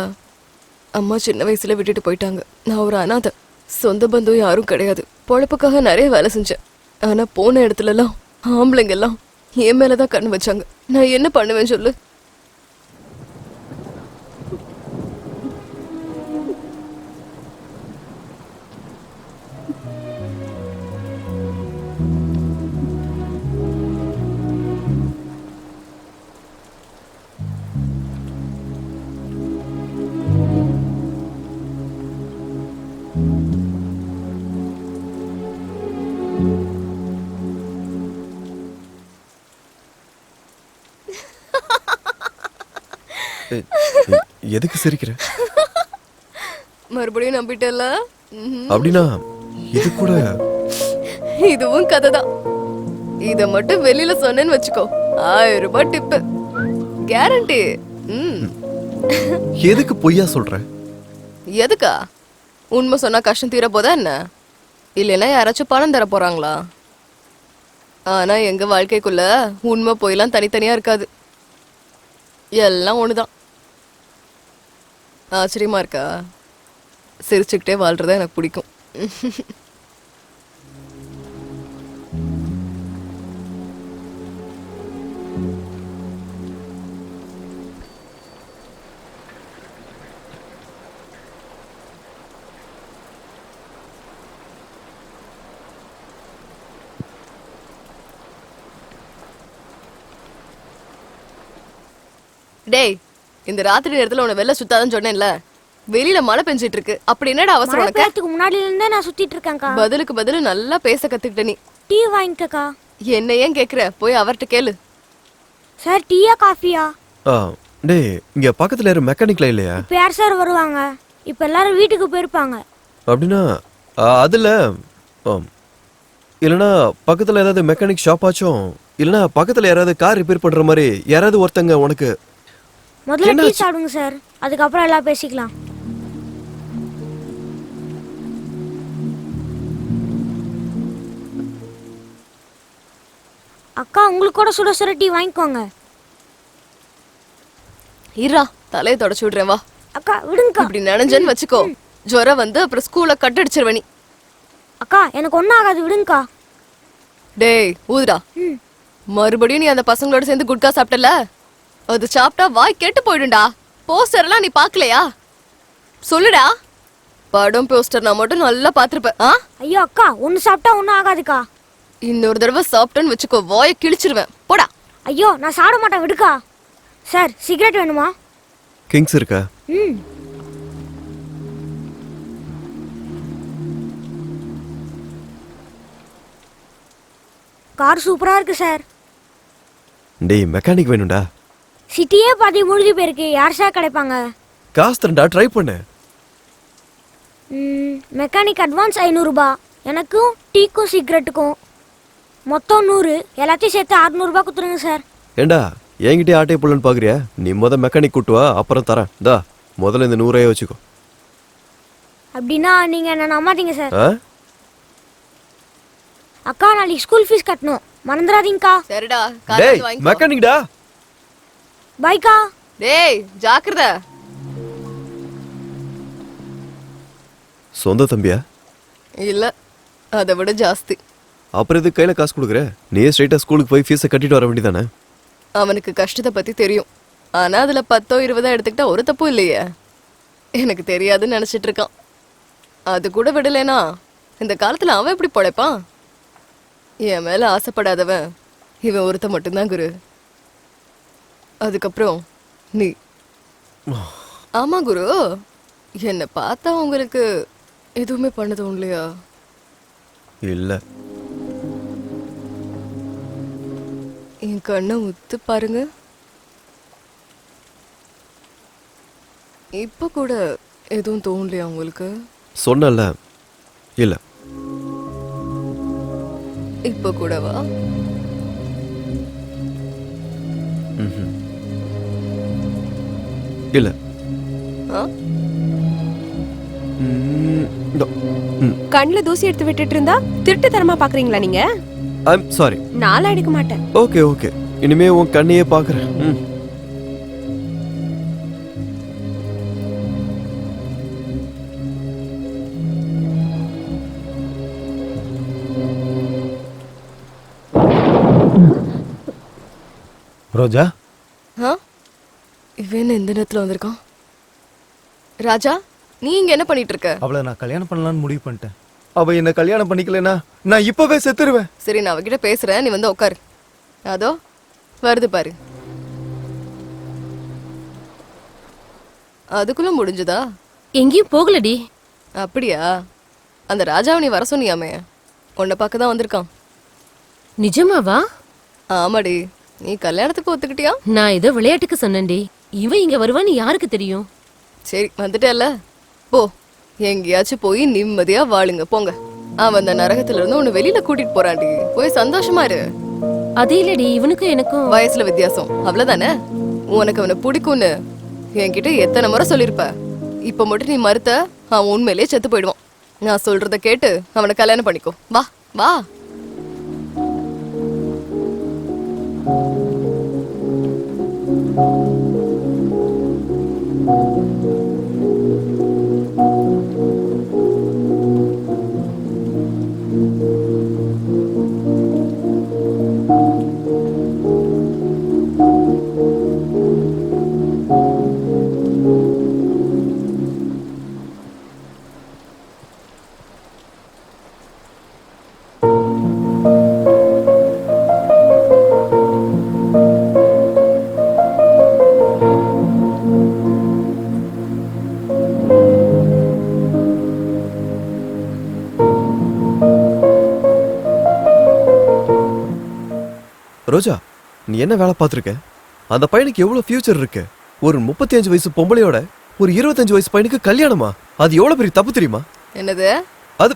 அம்மா சின்ன வயசுல விட்டுட்டு போயிட்டாங்க. நான் ஒரு அனாதை. சொந்த பந்தம் யாரும் கிடையாது. பொழப்புக்காக நிறைய வேலை செஞ்சேன். ஆனா போன இடத்துலலாம் ஆம்பளைங்க எல்லாம் என் மேலதான் கண்ணு வச்சாங்க. நான் என்ன பண்ணுவேன் சொல்லு? எதுக்கு சிரிக்கிற? மறுபடியும் நம்பிட்டல? அப்படின்னா இது கூட இதுவும் கதைதான். இத மட்டும் வெளியில சொன்னேன்னு வச்சுக்கோ, 1000 ரூபாய் டிப்பு கேரண்டி. எதுக்கு பொய்யா சொல்ற? எதுக்கா? உண்மை சொன்னா கஷ்டம் தீர போதா என்ன? இல்லைன்னா யாராச்சும் பணம் தர போறாங்களா? ஆனா எங்க வாழ்க்கைக்குள்ள உண்மை பொய்லாம் தனித்தனியா இருக்காது, எல்லாம் ஒண்ணுதான். ஆச்சரியமா இருக்கா? சிரிச்சுக்கிட்டே வாழ்றதா எனக்கு பிடிக்கும். டேய், இந்த ராத்திரி நேரத்துல உன்னை வெளில சுத்தாதன்னு சொன்னேன்ல. வெளியில மழை பெஞ்சிட்டு இருக்கு, அப்படி என்னடா அவசரம் உனக்கு? முன்னாடில இருந்தே நான் சுத்திட்டு இருக்கேன்க்கா. பதிலுக்கு பதில் நல்லா பேச கத்துக்கிட்ட நீ. டீ வாங்கிக்கக்கா. என்ன ஏன் கேக்குற? போய் அவர்கிட்ட கேளு. சார் டீயா காஃபியா? டேய், இங்க பக்கத்துல யாரும் மெக்கானிக்ல இல்லையா? இப்ப யார் சார் வருவாங்க? இப்ப எல்லாரும் வீட்டுக்கு போயிருப்பாங்க. அப்படின்னா அதுல இல்லனா பக்கத்துல ஏதாவது மெக்கானிக் ஷாப் ஆச்சும், இல்லனா பக்கத்துல யாராவது கார் ரிப்பேர் பண்ற மாதிரி யாராவது ஒருத்தங்க உனக்கு. முதல்ல டீ சாப்பிடுங்க சார், அதுக்கப்புறம் எல்லாம் பேசிக்கலாம். அக்கா, உங்களுக்கு கூட சுட சுட டீ வாங்கிக்கோங்க. இருடா, தலையை தொடச்சு விடுறேன் வா. அக்கா விடுங்கக்கா. இப்படி நினைஞ்சேன்னு வச்சுக்கோ, ஜுரம் வந்து அப்புறம் ஸ்கூல்ல கட் அடிச்சிருவ நீ. அக்கா எனக்கு ஒன்னும் ஆகாது, விடுங்கக்கா. டேய் ஊதுடா. மறுபடியும் நீ அந்த பசங்களோட சேர்ந்து குட்கா சாப்பிட்டல, அது சாப்பிட்டா வாய் கெட்டு போயிடும்டா. போஸ்டர் எல்லாம் நீ பாக்கலையா? சொல்லுடா. படம் போஸ்டர் நான் மட்டும் நல்லா பாத்துருப்பேன். ஐயோ அக்கா, ஒன்னு சாப்பிட்டா ஒன்னும் ஆகாதுக்கா. இன்னொரு தடவை சாப்பிட்டேன்னு வச்சுக்கோ, வாயை கிழிச்சிருவேன். போடா. ஐயோ நான் சாப்பிட மாட்டேன், விடுக்கா. சார் சிகரெட் வேணுமா? கிங்ஸ் இருக்கா? கார் சூப்பரா இருக்கு சார். டேய், மெக்கானிக் வேணும்டா. சிட்டியே பாதி மூழ்கி போயிருக்கு, யார் சார் கிடைப்பாங்க? காசு தரேன்டா, ட்ரை பண்ணு. மெக்கானிக் அட்வான்ஸ் 500 ரூபாய், எனக்கும் டீக்கும் சிகரெட்டுக்கும் மொத்தம் 100, எல்லாத்தையும் சேர்த்து 600 ரூபாய் கொடுத்துருங்க சார். ஏண்டா என்கிட்டே ஆட்டே போடலன்னு பாக்குறியா? நீ மெக்கானிக் கூட்டு வா, அப்புறம் தரேன். தா முதல்ல இந்த 100 வச்சுக்கோ. அப்படின்னா நீங்க என்ன நம்பாதீங்க சார். ஆ? அக்கா நாளைக்கு ஸ்கூல் ஃபீஸ் கட்டணும், மறந்துடாதீங்கக்கா. சரிடா, டேய் மெக்கானிக்டா. பைக்கா. டேய் ஜாக்கிரதை. சொந்த தம்பியா? இல்ல, அதை விட ஜாஸ்தி. அப்புறம் எதுக்கு கையில காசு கொடுக்குற? நீயே ஸ்ட்ரைட்டா ஸ்கூலுக்கு போய் ஃபீஸை கட்டிட்டு வர வேண்டியதானே? அவனுக்கு கஷ்டத்தை பத்தி தெரியும், ஆனா அதுல 10 20 எடுத்துக்கிட்டா ஒரு தப்பும் இல்லையே. எனக்கு தெரியாதுன்னு நினைச்சிட்டு இருக்கான். அது கூட விடலைனா இந்த காலத்துல அவன் எப்படி பொழைப்பான்? என் மேல ஆசைப்படாதவன் இவன் ஒருத்த மட்டும்தான் குரு. அதுக்கப்புறம் நீ. ஆமா குரு, என்ன பார்த்தா உங்களுக்கு எதுவுமே பண்ண தோணலையா? இல்ல. என் கண்ணை உத்து பாருங்க, இப்ப கூட எதுவும் தோணலையா உங்களுக்கு? சொன்னல இல்ல. இப்ப கூடவா? இல்ல. கண்ணுல தூசி எடுத்து விட்டுட்டு இருந்தா திருட்டுத்தனமா பாக்குறீங்களா நீங்க? I'm sorry. நாளா எடுக்க மாட்டேன். ஓகே ஓகே, இனிமே உன் கண்ணையே பாக்குறேன். ரோஜா ஆ இவன் என்ன இந்த நேரத்துல வந்திருக்கான்? ராஜா, நீ இங்க என்ன பண்ணிட்டு இருக்க? அவளை நான் கல்யாணம் பண்ணலான்னு முடிவு பண்ணிட்டேன். அவ என்ன கல்யாணம் பண்ணிக்கலனா நான் இப்பவே செத்துருவேன். சரி, நான் அவகிட்ட பேசுறேன், நீ வந்து உட்காரு. அதோ வருது பாரு. அதுக்குள்ள முடிஞ்சதா? எங்கேயும் போகலடி. அப்படியா? அந்த ராஜாவை நீ வர சொன்னியாமே, உன்னை பார்க்க தான் வந்திருக்கான். நிஜமாவா? ஆமாடி. நீ கல்யாணத்துக்கு ஒத்துக்கிட்டியா? நான் ஏதோ விளையாட்டுக்கு சொன்னேன்டி. இவன் இங்க வருவான்னு யாருக்கு தெரியும்? சரி, வந்துட்டேல்ல, போ. எங்கேயாச்சும் போய் நிம்மதியா வாழுங்க, போங்க. அவன் அந்த நரகத்துல இருந்து உன்னை வெளியில கூட்டிட்டு போறான்டி. போய் சந்தோஷமா இரு. அது இல்லடி, இவனுக்கும் எனக்கும் வயசுல வித்தியாசம், அவ்வளவுதானே. உனக்கு அவனை பிடிக்கும்னு என்கிட்ட எத்தனை முறை சொல்லிருப்ப. இப்ப மட்டும் நீ மறுத்த, அவன் உண்மையிலேயே செத்து போயிடுவான். நான் சொல்றத கேட்டு அவனை கல்யாணம் பண்ணிக்கோ. வா வா. ரோஜா, நீ என்ன வேலை பார்த்துருக்க? அந்த பையனுக்கு எவ்வளவு ஃபியூச்சர் இருக்கு. ஒரு 35 வயசு பொம்பளையோட ஒரு 25 வயசு பையனுக்கு கல்யாணமா? அது எவ்வளவு பெரிய தப்பு தெரியுமா? என்னது? அது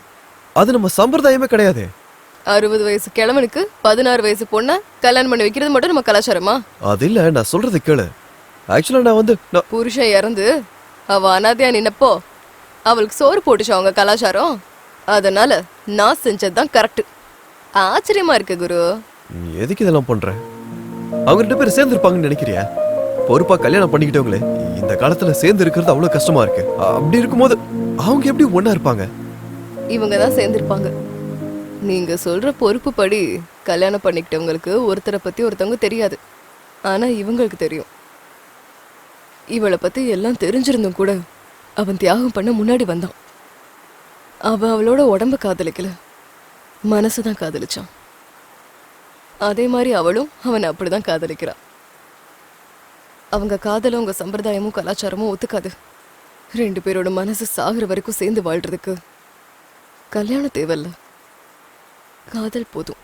அது நம்ம சம்பிரதாயமே கிடையாது. 60 வயசு கிழவனுக்கு 16 வயசு பொண்ண கல்யாணம் பண்ணி வைக்கிறது மட்டும் நம்ம கலாச்சாரமா? அது இல்ல, நான் சொல்றது கேளு. ஆக்சுவலா நான் புருஷன் இறந்து அவ அனாதையா நின்னப்போ அவளுக்கு சோறு போட்டுச்சு அவங்க கலாச்சாரம். அதனால நான் செஞ்சதுதான் கரெக்ட். ஆச்சரியமா இருக்கு குரு. நீ எதுக்கு இதெல்லாம் பண்ற? அவங்க 2 பேரும் சேர்ந்து இருப்பாங்கன்னு நினைக்கிறியா? பொறுப்பா கல்யாணம் பண்ணிக்கிட்டவங்களே இந்த காலத்துல சேர்ந்து இருக்கிறது அவ்வளவு கஷ்டமா இருக்கு. அப்படி இருக்கும்போது அவங்க எப்படி ஒண்ணா இருப்பாங்க? இவங்க தான் சேர்ந்திருப்பாங்க. நீங்க சொல்ற பொறுப்பு படி கல்யாணம் பண்ணிக்கிட்டவங்களுக்கு ஒருத்தரை பத்தி ஒருத்தவங்க தெரியாது. ஆனா இவங்களுக்கு தெரியும். இவளை பத்தி எல்லாம் தெரிஞ்சிருந்தும் கூட அவன் தியாகம் பண்ண முன்னாடி வந்தான். அவன் அவளோட உடம்ப காதலிக்கல, மனசுதான் காதலிச்சான். அதே மாதிரி அவளும் அவனை அப்படிதான் காதலிக்கிறா. அவங்க காதலும் உங்க சம்பிரதாயமும் கலாச்சாரமும் ஒத்துக்காது. 2 பேரோட மனசு சாகுற வரைக்கும் சேர்ந்து வாழ்றதுக்கு கல்யாணம் தேவையில்ல, காதல் போதும்.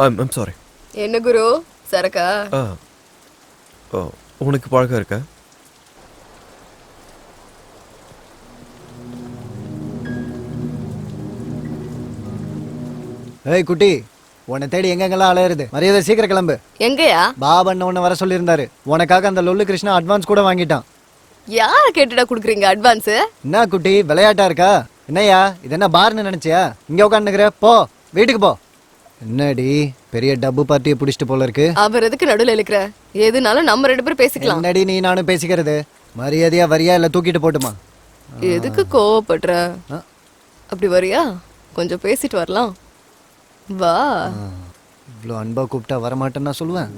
I'm sorry. என்ன குரு, சரக்கா? உனக்கு பழக்கம் இருக்கா? ஏய் குட்டி, உன்னை தேடி எங்கெங்கெல்லாம் அலையிறது. மரியாதை சீக்கிரம் கிளம்பு. எங்கயா? பாபன் உன்னை வர சொல்லியிருந்தாரு. உனக்காக அந்த லொல்லு கிருஷ்ணா அட்வான்ஸ் கூட வாங்கிட்டான். யார கேட்டுடா குடுக்குறீங்க அட்வான்ஸ்? என்ன குட்டி, விளையாட்டா இருக்கா? என்னையா இது என்ன பார்னு நினைச்சியா? இங்க உட்காந்துக்கிற, போ வீட்டுக்கு போ. என்னடி பெரிய டப்பு பார்ட்டியை பிடிச்சிட்டு போல இருக்கு. அவர் எதுக்கு நடுவில் இருக்கிற? எதுனாலும் நம்ம 2 பேரும் பேசிக்கலாம். என்னடி நீ நானும் பேசிக்கிறது? மரியாதையா வரியா இல்ல தூக்கிட்டு போட்டுமா? எதுக்கு கோவப்படுற? அப்படி வரியா? கொஞ்சம் பேசிட்டு வரலாம், வா. இவ்வளோ அன்பா கூப்பிட்டா வரமாட்டேன்னு நான் சொல்லுவேன்.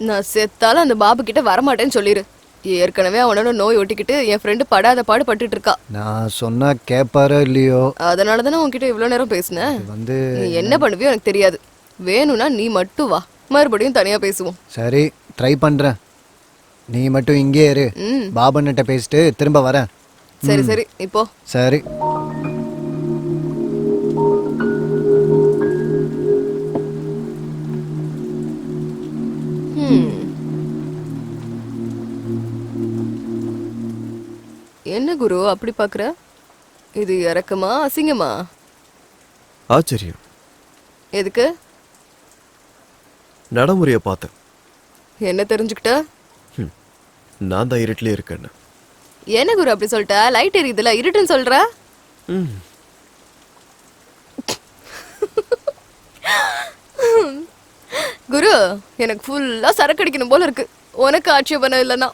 நான் செத்தாலும் அந்த பாபு கிட்ட வரமாட்டேன்னு சொல்லிரு. ஏற்கனவே அவனோட நோய் ஒட்டிக்கிட்டு என் ஃப்ரெண்டு படாத பாடு பட்டுட்டு இருக்கா. நான் சொன்னா கேட்பாரோ இல்லையோ, அதனாலதானே உன்கிட்ட இவ்வளவு நேரம் பேசினேன். வந்து நீ என்ன பண்ணுவியோ எனக்கு தெரியாது. வேணும்னா நீ மட்டும் வா, மறுபடியும் தனியா பேசுவோம். சரி ட்ரை பண்றேன். நீ மட்டும் இங்கே இரு, பாபன்கிட்ட பேசிட்டு திரும்ப வரேன். சரி சரி, இப்போ சரி. என்ன குரு அப்படி பாக்குற? இது இறக்கமா அசிங்கமா? ஆச்சரியம். எதுக்கு? நடைமுறையை பார்த்தேன். என்ன தெரிஞ்சுக்கிட்ட? நான் தான் இருட்டிலே இருக்கேன்னு. என்ன குரு அப்படி சொல்லிட்ட? லைட் எரியுதுல, இருட்டுன்னு சொல்ற? குரு, எனக்கு ஃபுல்லா சரக்கு அடிக்கணும் போல இருக்கு. உனக்கு ஆட்சேபணம் இல்லைன்னா.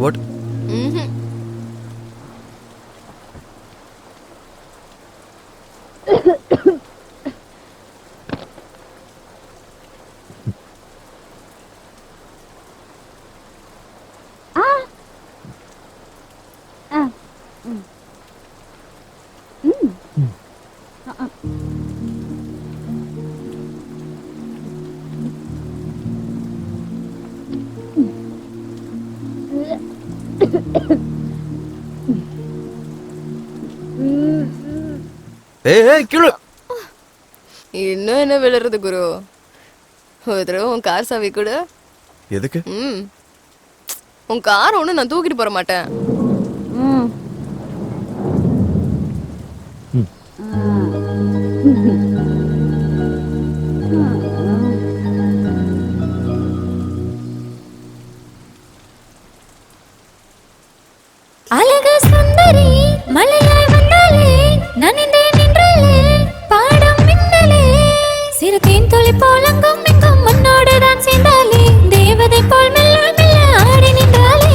வாட்? ஏய் கீழே. இன்னும் என்ன விழுறது குரு? ஒரு தடவை உன் கார் சாவி கொடு. எதுக்கு? உன் கார் ஒண்ணு நான் தூக்கிட்டு போற மாட்டேன். அழக சுந்தரி மலையாய் வந்தாலே நனைந்தேன் நின்றாலே பாடம் மின்னலே சிறுதேன் துளி போலங்கும் எங்கும் மண்ணோடு தான் சேர்ந்தாலே தேவதை போல் மெல்ல மெல்ல ஆடி நின்றாலே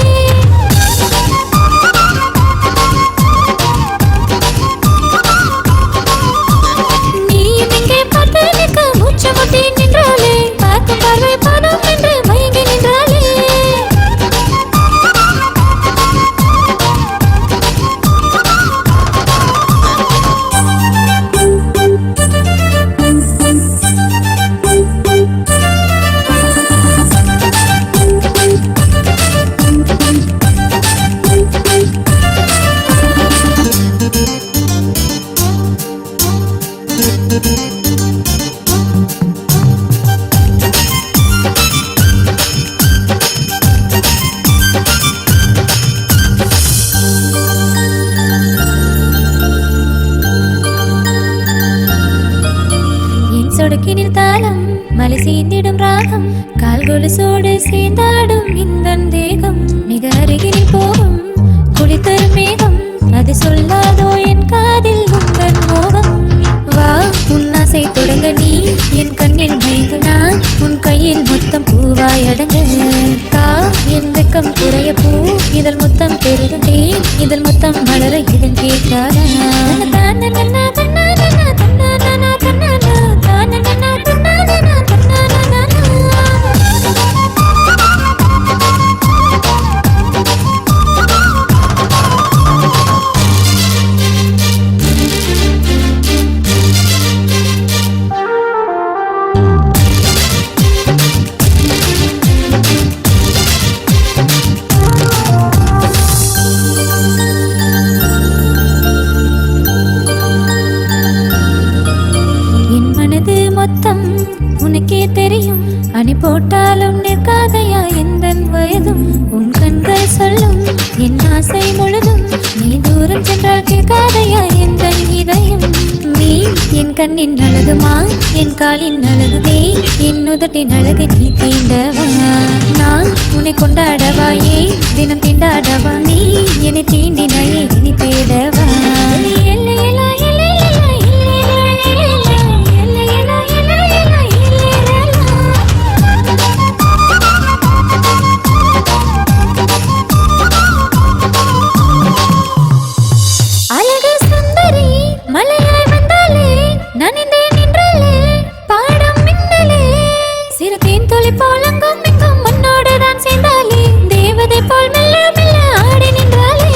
நீயும் இங்கே பார்த்து நிற்க மூச்சு முட்டி நின்றாலே பார்க்கும் பார்வை போதும் என்று மயங்கி நின்றாலே சொடுக்கினில் தாளம் மலை சேர்ந்திடும் ராகம் கால்கொலுசோடு சேர்ந்தாடும் இந்த தேகம் மிக அருகினில் போகும் குளித்தரும் மேகம் அது சொல்லாதோ என் காதில் உங்கள் மோகம் வா உன்னாசை தொடங்க நீ என் கண்ணில் மயங்கு நான் உன் கையில் மொத்தம் பூவாய் அடங்கு கா என் வெக்கம் குறைய பூ இதழ் முத்தம் பெருகுண்டே இதழ் முத்தம் மலர இதன் கேட்காத உனக்கே தெரியும் அணி போட்டாலும் நிற்காதையா எந்த வயதும் உன் கண்கள் சொல்லும் என் ஆசை முழுதும் நீ தூரம் சென்றால் கேட்காதையா எந்த இதயம் நீ என் கண்ணின் அழகுமா என் காலின் அழகுமே என் உதட்டின் அழகு நீ தீண்டவா நான் உன்னை கொண்டாடவாயே தினம் தீண்டாடவா நீ என்னை தீண்டினாயே இனி தேடவா போல் மெல்ல மெல்ல ஆடி நின்றாலே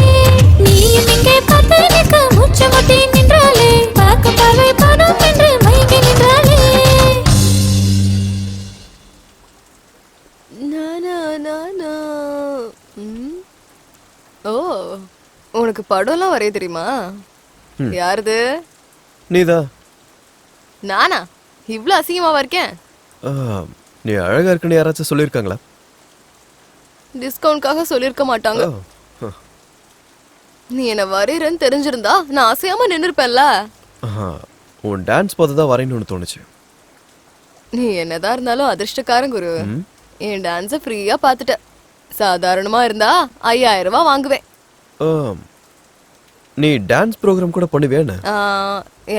உனக்கு படம்லாம் வரைய தெரியுமா? யாருது? நீதான். நானா? இவ்ளோ அசிங்கமாவா இருக்கேன்? நீ அழகா இருக்குன்னு யாராச்சும் சொல்லியிருக்காங்களா? டிஸ்கவுண்ட்காக சொல்லியிருக்க மாட்டாங்க. நீ என்ன வரையறன்னு தெரிஞ்சிருந்தா நான் அசையாம நின்னுருப்பேன்ல. உன் டான்ஸ் பார்த்து தான் வரையணும்னு தோணுச்சு. நீ என்னதான் இருந்தாலும் அதிர்ஷ்டக்காரன் குரு. என் டான்ஸ ஃப்ரீயா பாத்துட்ட. சாதாரணமா இருந்தா 5000 ரூபாய் வாங்குவேன். நீ டான்ஸ் ப்ரோக்ராம் கூட பண்ணுவேன்னு?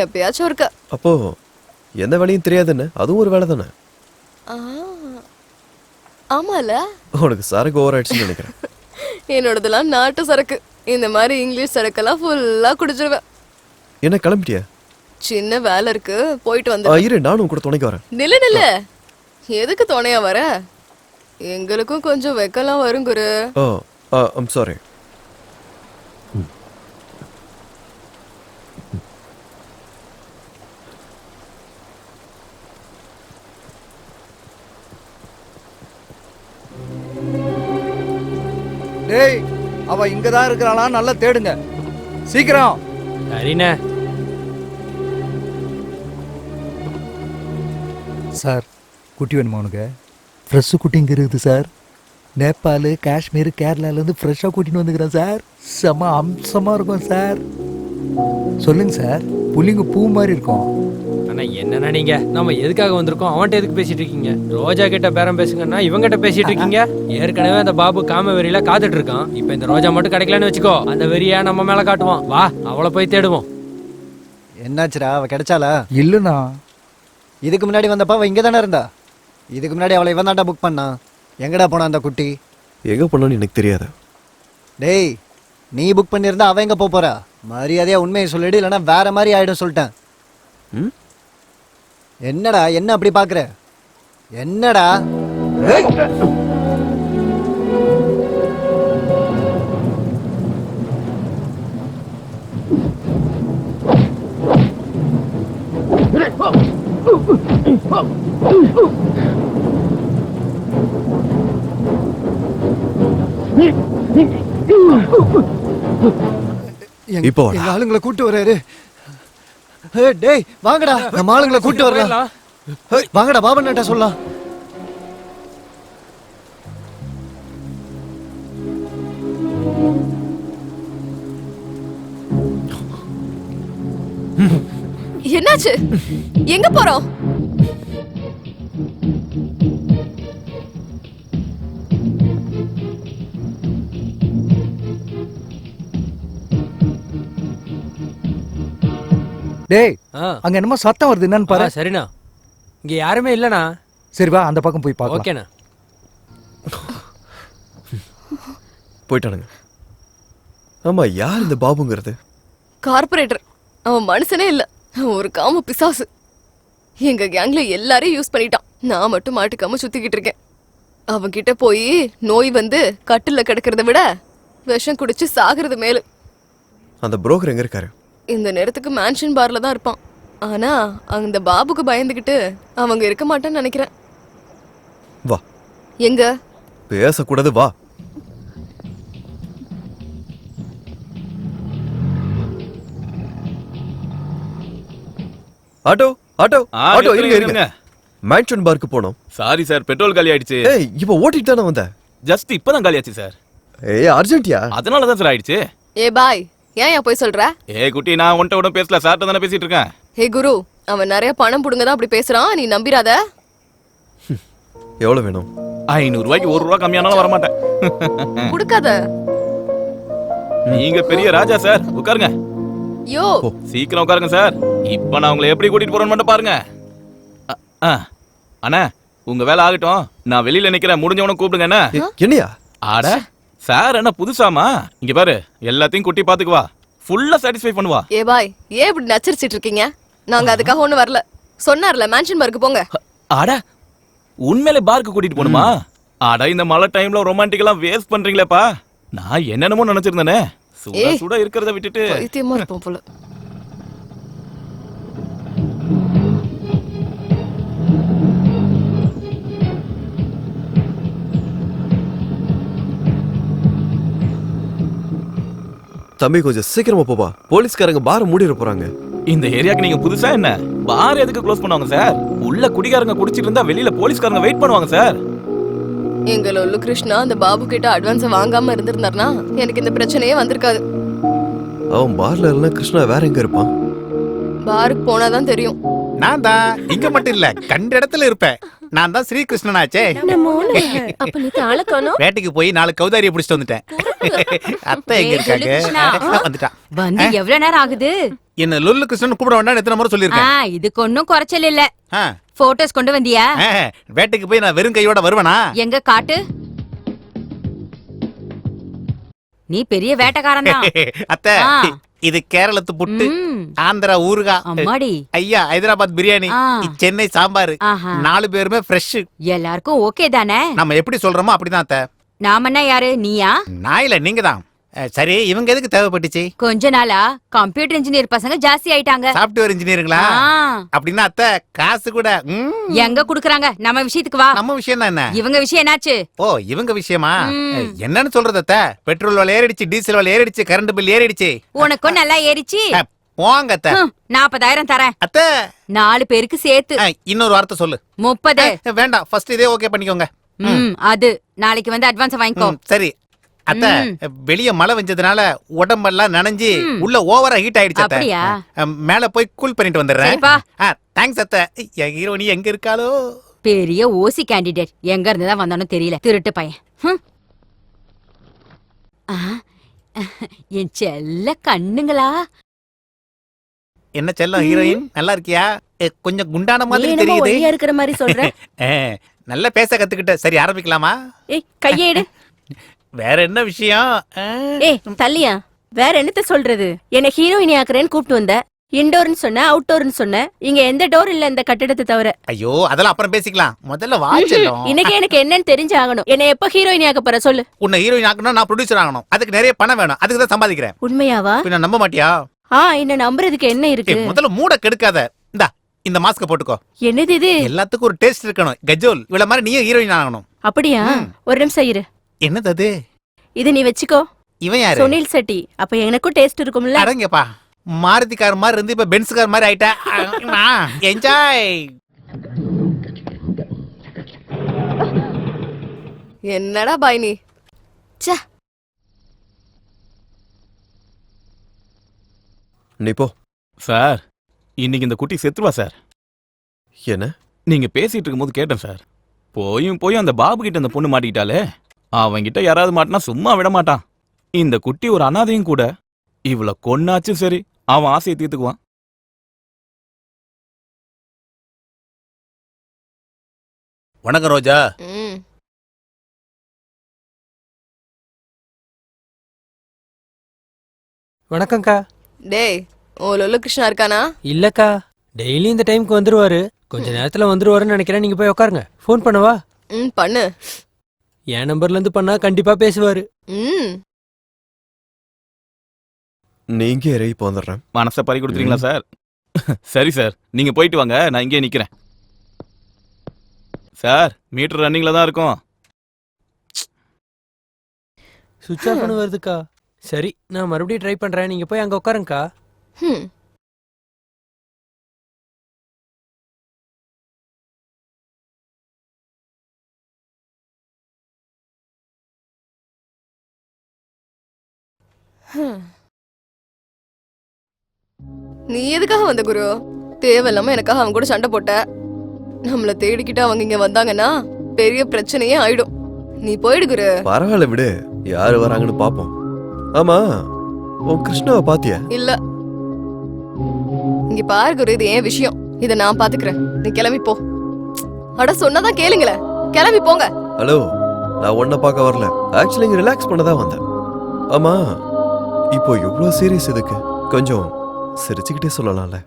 எப்பயாச்சும் இருக்க. அப்போ எந்த வேலையும் தெரியாதுன்னு அதுவும் ஒரு வேலை தானே? ஆமால. உனக்கு சரக்கு ஓவர் ஆயிடுச்சுன்னு நினைக்கிறேன். என்னோடதெல்லாம் நாட்டு சரக்கு. இந்த மாதிரி இங்கிலீஷ் சரக்கெல்லாம் ஃபுல்லா குடிச்சிருவேன். என்ன கிளம்பிட்டியா? சின்ன வேலை இருக்கு, போயிட்டு வந்து. இரு, நானும் கூட துணைக்கு வரேன். நில்லு. எதுக்கு துணையா வர? எங்களுக்கும் கொஞ்சம் வெக்கலாம் வரும் குரு. I'm sorry. டேய், அவ இங்கதான் இருக்கிறாளா? நல்லா தேடுங்க சீக்கிரம். சரிண்ணே. சார், குட்டி வேணுமா உனக்கு? ஃப்ரெஷ்ஷு குட்டி இங்கே இருக்குது சார். நேபாள், காஷ்மீர், கேரளாலேருந்து ஃப்ரெஷ்ஷாக கூட்டின்னு வந்துக்கிறேன் சார். செம அம்சமாக இருக்கும் சார். சொல்லுங்க சார். புள்ளிங்க பூ மாதிரி இருக்கும். அண்ணா என்னண்ணா நீங்க? நம்ம எதுக்காக வந்திருக்கோம்? அவன்கிட்ட எதுக்கு பேசிட்டு இருக்கீங்க? ரோஜா கிட்ட பேரம் பேசுங்கன்னா இவங்கிட்ட பேசிட்டு இருக்கீங்க. ஏற்கனவே அந்த பாபு காம வெறியில காத்துட்டு இருக்கான். இப்ப இந்த ரோஜா மட்டும் கிடைக்கலன்னு வச்சுக்கோ, அந்த வெறியா நம்ம மேல காட்டுவான். வா, அவளை போய் தேடுவோம். என்னாச்சுரா? அவ கிடைச்சாளா? இல்லைண்ணா. இதுக்கு முன்னாடி வந்தப்ப அவ இங்கே தானே இருந்தா. இதுக்கு முன்னாடி அவளை இவன் தாண்டா புக் பண்ணா. எங்கடா போனா அந்த குட்டி? எங்க போனான்னு எனக்கு தெரியாது. டேய், நீ புக் பண்ணியிருந்தா அவ எங்க போறா? மரியாதையா உண்மையை சொல்லிடு, இல்லைன்னா வேற மாதிரி ஆயிடும் சொல்லிட்டேன். என்னடா என்ன அப்படி பாக்குற? என்னடா? இப்போ எங்க ஆளுங்களை கூட்டு வர்றாரு. டேய் வாங்கடா, நம்ம ஆளுங்களை கூட்டு வரலாம். வாங்கடா, பாபண்ணா சொல்லலாம். என்னாச்சு? எங்க போறோம்? டேய், அங்க என்னமோ சத்தம் வருது, என்னன்னு பாரு. சரிண்ணா. இங்க யாருமே இல்லண்ணா. சரி வா, அந்த பக்கம் போய் பார்க்கலாம். ஓகேண்ணா. போயிட்டானுங்க. ஆமா, யார் இந்த பாபுங்கிறது? கார்பரேட்டர். அவன் மனுஷனே இல்ல, ஒரு காம பிசாசு. எங்க கேங்ல எல்லாரையும் யூஸ் பண்ணிட்டான். நான் மட்டும் மாட்டுக்காம சுத்திக்கிட்டு இருக்கேன். அவன் கிட்ட போய் நோய் வந்து கட்டில கிடக்கிறத விட விஷம் குடிச்சு சாகிறது மேலு. அந்த புரோக்கர் எங்க இருக்காரு? இந்த நேரத்துக்கு மேன்ஷன் பார்ல தான் இருப்பான். ஆனா அந்த பாபுக்கு பயந்துகிட்டு அவங்க இருக்க மாட்டான்னு நினைக்கிறேன். வா. எங்க? பேசக்கூடாது, வா. ஆட்டோ ஆட்டோ ஆட்டோ, இருங்க. மேன்ஷன் பார்க்கு போனோம். சாரி சார், பெட்ரோல் காலி ஆயிடுச்சு. ஏய், இப்போ ஓட்டிட்டு தானே வந்த? ஜஸ்ட் இப்பதான் காலி ஆச்சு சார். ஏய், அர்ஜென்ட்டியா? அதனால தான் சார் ஆயிடுச்சு. ஏ பாய், ஏன் போய் சொல்ற? ஏ குட்டி, நான் உன்ட்ட உடனே பேசல, சார்ட்ட தானே பேசிட்டு இருக்கேன். ஹே குரு, அவன் நிறைய பணம் புடுங்கதான் அப்படி பேசுறான், நீ நம்பிராத. எவ்வளவு வேணும்? 500 ரூபாய்க்கு 1 ரூபா கம்மியானாலும் வர மாட்டேன். குடுக்காத. நீங்க பெரிய ராஜா சார், உட்காருங்க. யோ, சீக்கிரம் உட்காருங்க சார். இப்ப நான் உங்களை எப்படி கூட்டிட்டு போறேன்னு மட்டும் பாருங்க. அண்ணா, உங்க வேலை ஆகட்டும், நான் வெளியில நிக்கிறேன், முடிஞ்சவன கூப்பிடுங்க. என்ன? என்னையா? ஆட சார், என்ன புதுசாமா? இங்க பாரு, எல்லாத்தையும் குட்டி பாத்துக்குவா, ஃபுல்லா சாட்டிஸ்ஃபை பண்ணுவா. ஏ பாய், ஏன் இப்படி நச்சரிச்சிட்டு இருக்கீங்க? நாங்க அதுக்காக ஒண்ணு வரல. சொன்னார்ல, மேன்ஷன் பார்க்கு போங்க. ஆட, உண்மையிலே பார்க்கு கூட்டிட்டு போணுமா? ஆட, இந்த மழை டைம்ல ரொமான்டிக்கெல்லாம் வேஸ்ட் பண்றீங்களேப்பா. நான் என்னென்னமோ நினைச்சிருந்தேனே. சுட சுட இருக்கிறத விட்டுட்டு பைத்தியமா இருப்போம் போல. தம்பி கொஞ்சம் சீக்கிரமா போப்பா, போலீஸ்காரங்க பார மூடிட போறாங்க. இந்த ஏரியாக்கு நீங்க புதுசா என்ன? பார் எதுக்கு க்ளோஸ் பண்ணுவாங்க சார்? உள்ள குடிகாரங்க குடிச்சிட்டு இருந்தா வெளியில போலீஸ்காரங்க வெயிட் பண்ணுவாங்க சார். எங்க லொல்லு கிருஷ்ணா அந்த பாபு கிட்ட அட்வான்ஸ் வாங்காம இருந்திருந்தாருனா எனக்கு இந்த பிரச்சனையே வந்திருக்காது. அவன் பார்ல இல்ல, கிருஷ்ணா வேற எங்க இருப்பான்? பாருக்கு போனாதான் தெரியும். நான் தான் இங்க மட்டும் இல்ல, கண்ட இடத்துல இருப்பேன். நான் தான் ஸ்ரீகிருஷ்ணனாச்சே. அப்ப நீ தாளக்கானோ வேட்டைக்கு போய் 4 கௌதாரியை பிடிச்சிட்டு வந்துட்டேன். அத்தை எங்க இருக்காங்க? வந்துட்டான். வந்து எவ்வளவு நேரம் ஆகுது? என்ன லொல்லு கிருஷ்ணன் கூப்பிட வேண்டாம் எத்தனை முறை சொல்லிருக்கேன். இதுக்கு ஒன்னும் குறைச்சல் இல்ல. போட்டோஸ் கொண்டு வந்தியா? வேட்டைக்கு போய் நான் வெறும் கையோட வருவேனா? எங்க காட்டு. நீ பெரிய வேட்டைக்காரன் தான். அத்தை இது கேரளத்து புட்டு, ஆந்திரா ஊறுகா, அம்மாடி ஐயா ஹைதராபாத் பிரியாணி, சென்னை சாம்பார். 4 பேருமே ஃப்ரெஷ். எல்லாருக்கும் ஓகே தானே? நம்ம எப்படி சொல்றோமோ அப்படிதான் அத்தை. நாமன்னா யாரு? நீயா? நான் இல்ல, நீங்க தான். சரி, இவங்க எதுக்கு தேவைப்பட்டுச்சு? கொஞ்ச நாளா கம்ப்யூட்டர் இன்ஜினியர் பசங்க ஜாஸ்தி ஆயிட்டாங்க. சாஃப்ட்வேர் இன்ஜினியருங்களா? அப்படின்னா அத்தை காசு கூட எங்க குடுக்குறாங்க? நம்ம விஷயத்துக்கு வா. நம்ம விஷயம் தான் என்ன? இவங்க விஷயம் என்னாச்சு? ஓ, இவங்க விஷயமா? என்னன்னு சொல்றது அத்தை? பெட்ரோல் விலை ஏறிடுச்சு, டீசல் விலை ஏறிடுச்சு, கரண்ட் பில் ஏறிடுச்சு. உனக்கும் நல்லா ஏறிச்சு. போங்க அத்தை. 40,000 தரேன் அத்தை. 4 பேருக்கு சேர்த்து. இன்னொரு வார்த்தை சொல்லு. 30. வேண்டாம், ஃபர்ஸ்ட் இதே ஓகே பண்ணிக்கோங்க. அது நாளைக்கு வந்து அட்வான்ஸ் வாங்கிக்கோ. சரி அத்தை, வெளிய மழை வெஞ்சதுனால உடம்பெல்லாம் நனைஞ்சு உள்ள ஓவரா ஹீட் ஆயிடுச்சு அத்தை. மேல போய் கூல் பண்ணிட்டு வந்துடுறேன். தேங்க்ஸ் அத்தை. என் ஹீரோனி எங்க இருக்காளோ? பெரிய ஓசி கேண்டிடேட், எங்க இருந்து தான் வந்தானோ தெரியல, திருட்டு பையன். என் செல்ல கண்ணுங்களா. என்ன செல்லம் ஹீரோயின், நல்லா இருக்கியா? கொஞ்சம் குண்டான மாதிரி தெரியுது. ஒல்லியா இருக்கிற மாதிரி சொல்ற. நல்லா பேச கத்துக்கிட்ட. சரி ஆரம்பிக்கலாமா? கையேடு. வேற என்ன விஷயம்? தள்ளியா, வேற என்னத்த சொல்றது? என்ன ஹீரோயினி ஆக்குறேன்னு கூப்பிட்டு வந்த. இன்டோர்னு சொன்ன, அவுட்டோர்னு சொன்ன. இங்க எந்த டோர் இல்ல இந்த கட்டிடத்தை தவிர. ஐயோ, அதெல்லாம் அப்புறம் பேசிக்கலாம். முதல்ல வாச்சலாம். இன்னைக்கு எனக்கு என்னன்னு தெரிஞ்சு ஆகணும். என்ன எப்ப ஹீரோயினி ஆக்க போற சொல்லு. உன்னை ஹீரோயின் ஆக்கணும், நான் ப்ரொடியூசர் ஆகணும். அதுக்கு நிறைய பணம் வேணும். அதுக்கு தான் சம்பாதிக்கிறேன். உண்மையாவா? பின்ன நம்ப மாட்டியா? என்ன நம்புறதுக்கு என்ன இருக்கு? முதல்ல மூட கெடுக்காத. இந்தா இந்த மாஸ்க போட்டுக்கோ. என்னது இது? எல்லாத்துக்கும் ஒரு டேஸ்ட் இருக்கணும். கஜோல் இவள மாதிரி நீயும் ஹீரோயின் ஆகணும். அப்படியா? ஒரு நிமிஷம் இரு. என்னது அது? இது நீ வச்சுக்கோ. இவன் யாரு? சுனில் செட்டி. அப்ப எனக்கும் டேஸ்ட் இருக்கும்ல. அடங்கப்பா, மாருதி கார் மாதிரி இருந்து இப்ப பென்ஸ் கார் மாதிரி ஆயிட்டா. என்ஜாய். என்னடா பாய் நீ? நீ போ. சார், இன்னைக்கு இந்த குட்டி செத்துருவா சார். என்ன? நீங்க பேசிட்டு இருக்கும்போது கேட்டேன் சார். போயும் அந்த பாபு கிட்ட அந்த பொண்ணு மாட்டிக்கிட்டாலே, அவன்கிட்ட யாராவது மாட்டினா சும்மா விட மாட்டான். இந்த குட்டி ஒரு அனாதையும் கூட. இவளை கொன்னாச்சும் சரி, அவன் ஆசையை தீர்த்துக்குவான். வணக்கம் ரோஜா. வணக்கம்க்கா. டேய், ஓ லொல்லு கிருஷ்ணா இருக்கானா? இல்லக்கா, டெய்லி இந்த டைம்க்கு வந்துருவாரு. கொஞ்ச நேரத்துல வந்துருவாருன்னு நினைக்கிறேன். நீங்க போய் உட்காருங்க. ஃபோன் பண்ணவா? பண்ணு. என் நம்பர்ல இருந்து பண்ணா கண்டிப்பா பேசுவாரு. நீங்க இறங்கி போந்துடுறேன். மனசை பறி கொடுத்துறீங்களா சார்? சரி சார், நீங்க போயிட்டு வாங்க, நான் இங்கே நிக்கிறேன். சார், மீட்டர் ரன்னிங்ல தான் இருக்கும். சுவிட்ச் ஆஃப் பண்ண வருதுக்கா. சரி, நான் மறுபடியும் ட்ரை பண்றேன். நீங்க போய் அங்க உட்காருங்கக்கா. நீ எதுக்காக வந்த குரு? தேவையில்லாம எனக்காக அவங்க கூட சண்டை போட்ட. நம்மள தேடிக்கிட்டு அவங்க இங்க வந்தாங்கன்னா பெரிய பிரச்சனையே ஆயிடும். நீ போயிடு குரு. பரவாயில்ல விடு, யாரு வராங்கன்னு பாப்போம். ஆமா, உன் கிருஷ்ணாவை பாத்தியா? இல்ல. இங்க பாரு குரு, இது ஏன் விஷயம். இத நான் பாத்துக்கிறேன். நீ கிளம்பி போ. அட சொன்னதான் கேளுங்களே, கிளம்பி போங்க. ஹலோ, நான் உன்னை பார்க்க வரல. ஆக்சுவலி இங்க ரிலாக்ஸ் பண்ணதான் வந்தேன். ஆமா, இப்போ இவ்வளவு சீரியஸ் எதுக்கு? கொஞ்சம் சிரிச்சுக்கிட்டே சொல்லலாம்ல.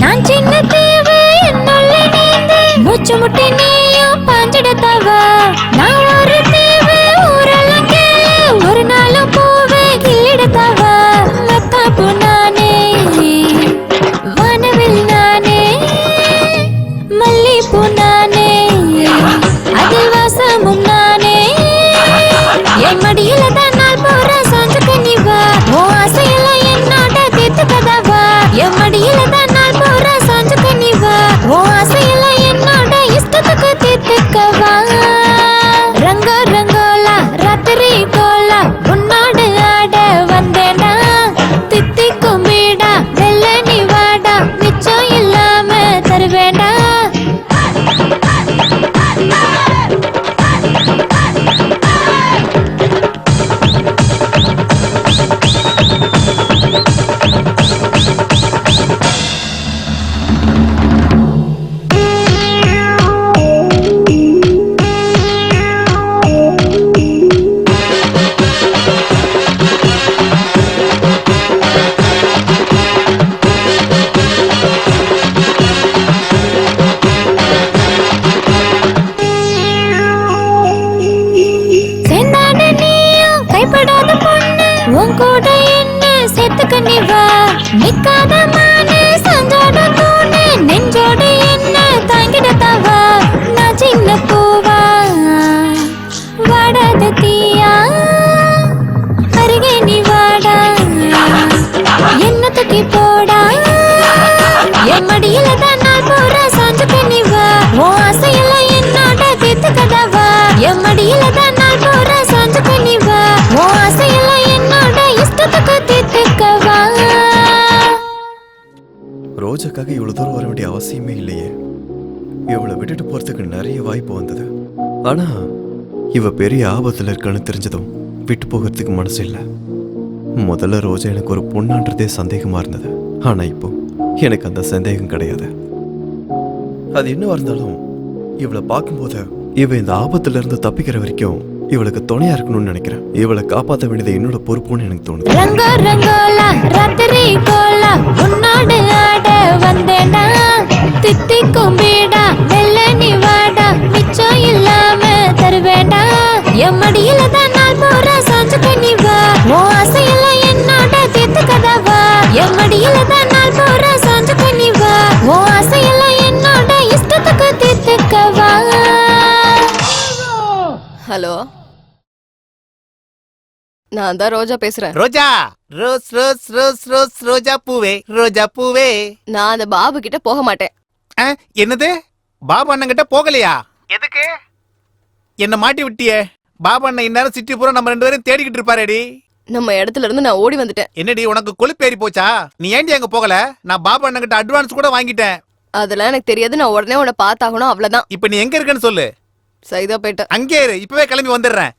நான் சின்ன தேவை என்னுள்ள நீந்து மூச்சு முட்டி நீயும் பாஞ்சிடத்தவா நான் ஒரு தேவை ஊரெல்லாம் கேளு ஒரு நாளும் பூவை கிள்ளிடத்தவா மத்தாப்பு நானே வானவில் நானே மல்லிப்பூ நானே அதில் வாசமும் நானே என் மடியில தான் நாள் போற சாஞ்சு கனிவா உன் ஆசையெல்லாம் என்னோட தீர்த்து கதவா என் மடியில தான் நாள் போற சாஞ்சு கனிவா உன் ஆசையெல்லாம் என்னோட இஷ்டத்துக்கு தீர்த்துக்கவா ரங்கோ ரங்கோலா ராத்திரி கோலா உன்னோடு ஆட வந்தேனா தித்தி கும்பிடா வெள்ள நீ வாடா மிச்சம் இல்லாம தருவேண்டா கைப்படாத பொண்ணு உன் கூட என்ன சேர்த்துக்க நீ வா நிக்காத மானு சஞ்சோட தூணு நெஞ்சோட என்ன தாங்கிட தவா நான் சின்ன பூவா வாடாத தீயா அருகே நீ வாடா என்ன தூக்கி போடா என் மடியில தான் நாள் போற சாஞ்சுக்க நீ வா உன் ஆசையெல்லாம் என்னோட தீர்த்து கதவா என் மடியில தான் நாள் போற சாஞ்சுக்க நீ வா உன் ஆசையெல்லாம் என்னோட இஷ்டத்துக்கு தீர்த்துக்கவா ரோஜாக்காக இவ்வளவு தூரம் வர வேண்டிய அவசியமே இல்லையே. இவளை விட்டுட்டு போறதுக்கு நிறைய வாய்ப்பு வந்தது. ஆனா இவ பெரிய ஆபத்துல இருக்கான்னு தெரிஞ்சதும் விட்டு போகிறதுக்கு மனசு இல்லை. முதல்ல ரோஜா எனக்கு ஒரு பொண்ணான்றதே சந்தேகமா இருந்தது. ஆனா இப்போ எனக்கு அந்த சந்தேகம் கிடையாது. அது என்னவா இருந்தாலும் இவளை பார்க்கும்போது இவ இந்த ஆபத்துல இருந்து தப்பிக்கிற வரைக்கும் இவளுக்கு துணையா இருக்கணும்னு நினைக்கிறேன். இவளை காப்பாற்ற வேண்டியது என்னோட பொறுப்புன்னு எனக்கு தோணுது. ரங்கோ ரங்கோலா ராத்திரி கோலா உன்னோடு ஆட வந்தேனா தித்தி கும்பிடா வெள்ள நீ வாடா மிச்சம் இல்லாம தருவேண்டா என் மடியில தான் நாள் போற சாஞ்சுக்க நீ வா உன் ஆசையெல்லாம் என்னோட தீர்த்து கதவா என் மடியில தான் நாள் போற சாஞ்சுக்க நீ வா உன் ஆசையெல்லாம் என்னோட இஷ்டத்துக்கு தீர்த்துக்கவா. ஹலோ, நான் தான் ரோஜா பேசுறேன். ரோஜா, ரோஸ் ரோஸ் ரோஸ் ரோஸ் ரோஜா பூவே, ரோஜா பூவே. நான் அந்த பாபு கிட்ட போக மாட்டேன். என்னது? பாபு அண்ணன் கிட்ட போகலையா? எதுக்கு? என்ன மாட்டி விட்டியே? பாபு அண்ணன் இந்நேரம் சிட்டி பூரா நம்ம 2 பேரும் தேடிக்கிட்டு இருப்பாரேடி. நம்ம இடத்துல இருந்து நான் ஓடி வந்துட்டேன். என்னடி உனக்கு கொழுப்பேறி போச்சா? நீ ஏன்டி அங்க போகல? நான் பாபு அண்ணன் கிட்ட அட்வான்ஸ் கூட வாங்கிட்டேன். அதெல்லாம் எனக்கு தெரியாது. நான் உடனே உன்னை பார்த்தாகணும், அவ்வளவுதான். இப்ப நீ எங்க இருக்கன்னு சொல்லு. சைதா போயிட்டேன். அங்கே இரு, இப்பவே கிளம்பி வந்துடுறேன்.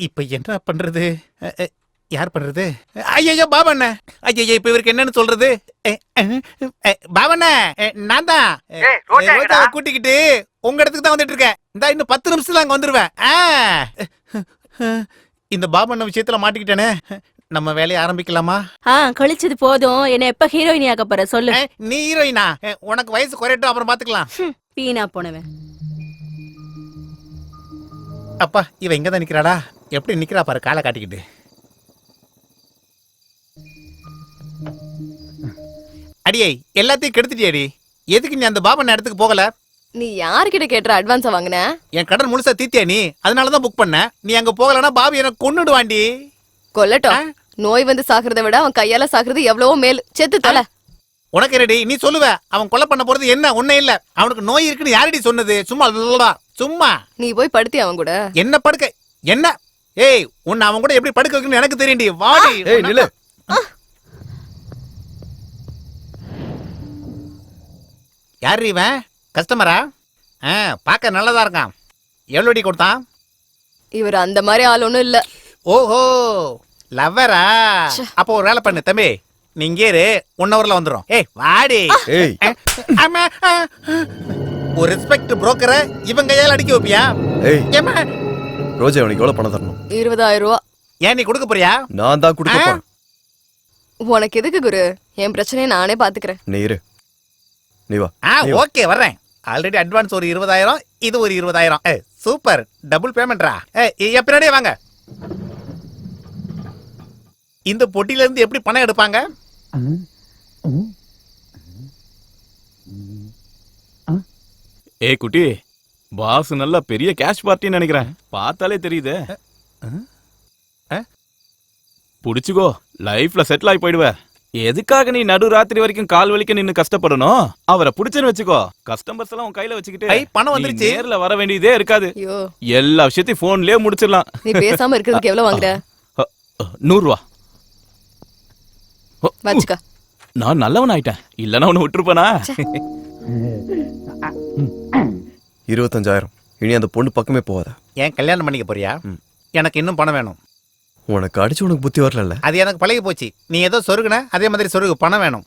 இப்ப என்ன பண்றது? யார் பண்றது? ஐயோ பாபண்ண, ஐயோ இப்ப இவருக்கு என்னன்னு சொல்றது? பாபண்ண, நான் தான் ரோஜாவை கூட்டிக்கிட்டு உங்க இடத்துக்கு தான் வந்துட்டு இருக்கேன். இந்த இன்னும் 10 நிமிஷத்துல அங்க வந்துருவேன். இந்த பாபண்ண விஷயத்துல மாட்டிக்கிட்டேனே. நம்ம வேலையை ஆரம்பிக்கலாமா? கழிச்சது போதும். என்ன எப்ப ஹீரோயினி ஆக்க போற சொல்லு. நீ ஹீரோயினா? உனக்கு வயசு குறையட்டும், அப்புறம் பாத்துக்கலாம். வீணா போனவன். அப்பா, இவ இங்கதான் நிக்கிறாடா. எப்படி நிக்கிறா பாரு, காலை காட்டிக்கிட்டு. அடியே, எல்லாத்தையும் கெடுத்துட்டியடி. எதுக்கு நீ அந்த பாபன் இடத்துக்கு போகல? நீ யார்கிட்ட கேட்டுற அட்வான்ஸா வாங்கின? என் கடன் முழுசா தீத்தியா நீ? அதனாலதான் புக் பண்ண. நீ அங்க போகலன்னா பாபு எனக்கு கொன்னுடுவாண்டி. கொல்லட்டும். நோய் வந்து சாகிறத விட அவன் கையால சாகிறது எவ்வளவோ மேல். செத்து தல. உனக்கு ரெடி? நீ சொல்லுவ அவன் கொலை பண்ண போறது என்ன? ஒண்ணே இல்ல. அவனுக்கு நோய் இருக்குன்னு யாரடி சொன்னது? சும்மா சும்மா. நீ போய் படுத்தி அவன் கூட. என்ன படுக்க? என்ன? ஏய், உன்னை அவன் கூட எப்படி படுக்க வைக்கணும்னு எனக்கு தெரியும்டி. வாடி. ஏய் நில்லு. யாரு இவன்? கஸ்டமரா? பார்க்க நல்லதா இருக்கான். எவ்வளோடி கொடுத்தான்? இவர் அந்த மாதிரி ஆள் ஒண்ணும் இல்ல. ஓஹோ, லவ்வரா? அப்போ ஒரு வேலை பண்ணு தம்பி, நீ இங்கே இரு, 1 ஹவர்ல வந்துடும். ஏய் வாடி. ஒரு ரெஸ்பெக்ட் புரோக்கரை இவன் கையால் அடிக்க வைப்பியா? ரோஜா உனக்கு எவ்வளவு பணம் தரணும்? 20,000 ரூபா. ஏன் நீ கொடுக்க போறியா? நான் தான் கொடுக்க போறேன். உனக்கு எதுக்கு குரு? என் பிரச்சனையை நானே பாத்துக்கிறேன். நீ இரு, நீ வா. ஓகே வர்றேன். ஆல்ரெடி அட்வான்ஸ் ஒரு 20,000, இது ஒரு 20,000. Super, double பேமெண்ட்ரா. என் பின்னாடியே வாங்க. இந்த பொட்டில இருந்து எப்படி பணம் எடுப்பாங்க? ஏய் குட்டி, பாஸ் நல்ல பெரிய கேஷ் பார்ட்டின்னு நினைக்கிறேன். பார்த்தாலே தெரியுதே. புடிச்சுக்கோ, லைஃப்ல செட்டில் ஆகி போயிடுவ. எதுக்காக நீ நடு ராத்திரி வரைக்கும் கால் வலிக்க நின்னு கஷ்டப்படணும்? அவரை புடிச்சுன்னு வச்சுக்கோ. கஸ்டமர்ஸ் எல்லாம் உன் கையில வச்சுக்கிட்டு பணம் வந்துருச்சு, நேர்ல வர வேண்டியதே இருக்காது. எல்லா விஷயத்தையும் போன்லயே முடிச்சிடலாம். நீ பேசாம இருக்கிறதுக்கு எவ்வளவு வாங்குற? 100 ரூபா. வச்சுக்க. நான் நல்லவன் ஆயிட்டேன், இல்லன்னா உன்னை விட்டுருப்பனா? 25,000. இனி அந்த பொண்ணு பக்கமே போகாத. ஏன் கல்யாணம் பண்ணிக்க போறியா? எனக்கு இன்னும் பணம் வேணும். உனக்கு அடிச்சு உனக்கு புத்தி வரல. அது எனக்கு பழகி போச்சு. நீ ஏதோ சொருகுன அதே மாதிரி சொருகு. பணம் வேணும்.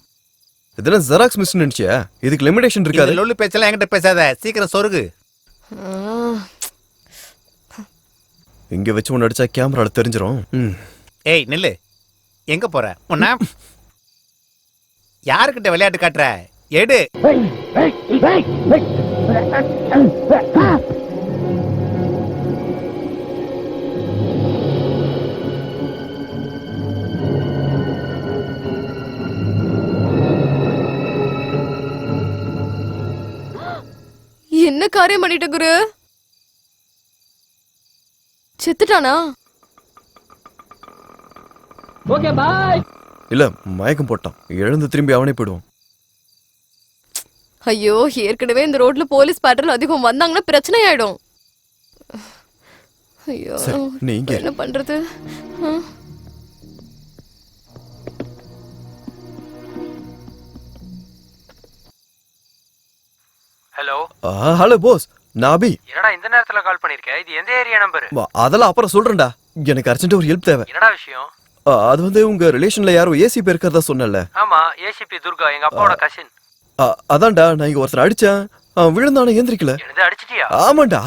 இதெல்லாம் ஜெராக்ஸ் மிஷின் நினைச்சியா? இதுக்கு லிமிடேஷன் இருக்காது. லொல்லு பேச்செல்லாம் என்கிட்ட பேசாத, சீக்கிரம் சொருகு. இங்க வச்சு ஒன்னு அடிச்சா கேமரால தெரிஞ்சிரும். ஏய் நில்லு, எங்க போற? உன்ன யாருக்கிட்ட விளையாட்டு காட்டுற? எடு. என்ன காரியம் பண்ணிட்ட குரு? செத்துட்டானா? Okay bye. இல்ல, மயக்கம் போட்டான். எழுந்து திரும்பி அவனே போயிடுவான். ஐயோ, ஏற்கனவே இந்த ரோட்ல போலீஸ் பேட்ரோல் அதிகம், வந்தாங்கன்னா பிரச்சனை ஆயிடும். ஐயோ, நீங்க என்ன பண்றது? ஹலோ. ஹலோ போஸ், நான் அபி. என்னடா இந்த நேரத்துல கால் பண்ணிருக்க? இது எந்த ஏரியா நம்பர்? அதெல்லாம் அப்புறம் சொல்றேன்டா. எனக்கு அர்ஜென்ட்டா ஒரு ஹெல்ப் தேவை. என்னடா விஷயம்? அது வந்து உங்க ரிலேஷன்ல யாரோ ஏசிபி இருக்கிறதா சொன்னல. ஆமா, ஏசிபி துர்கா, எங்க அப்பாவோட கசின். அதான்டா, நான் இங்க ஒருத்தர் அடிச்சேன். விழுந்தானே எந்திரிக்கல. என்னது அடிச்சிட்டியா? ஆமாண்டா.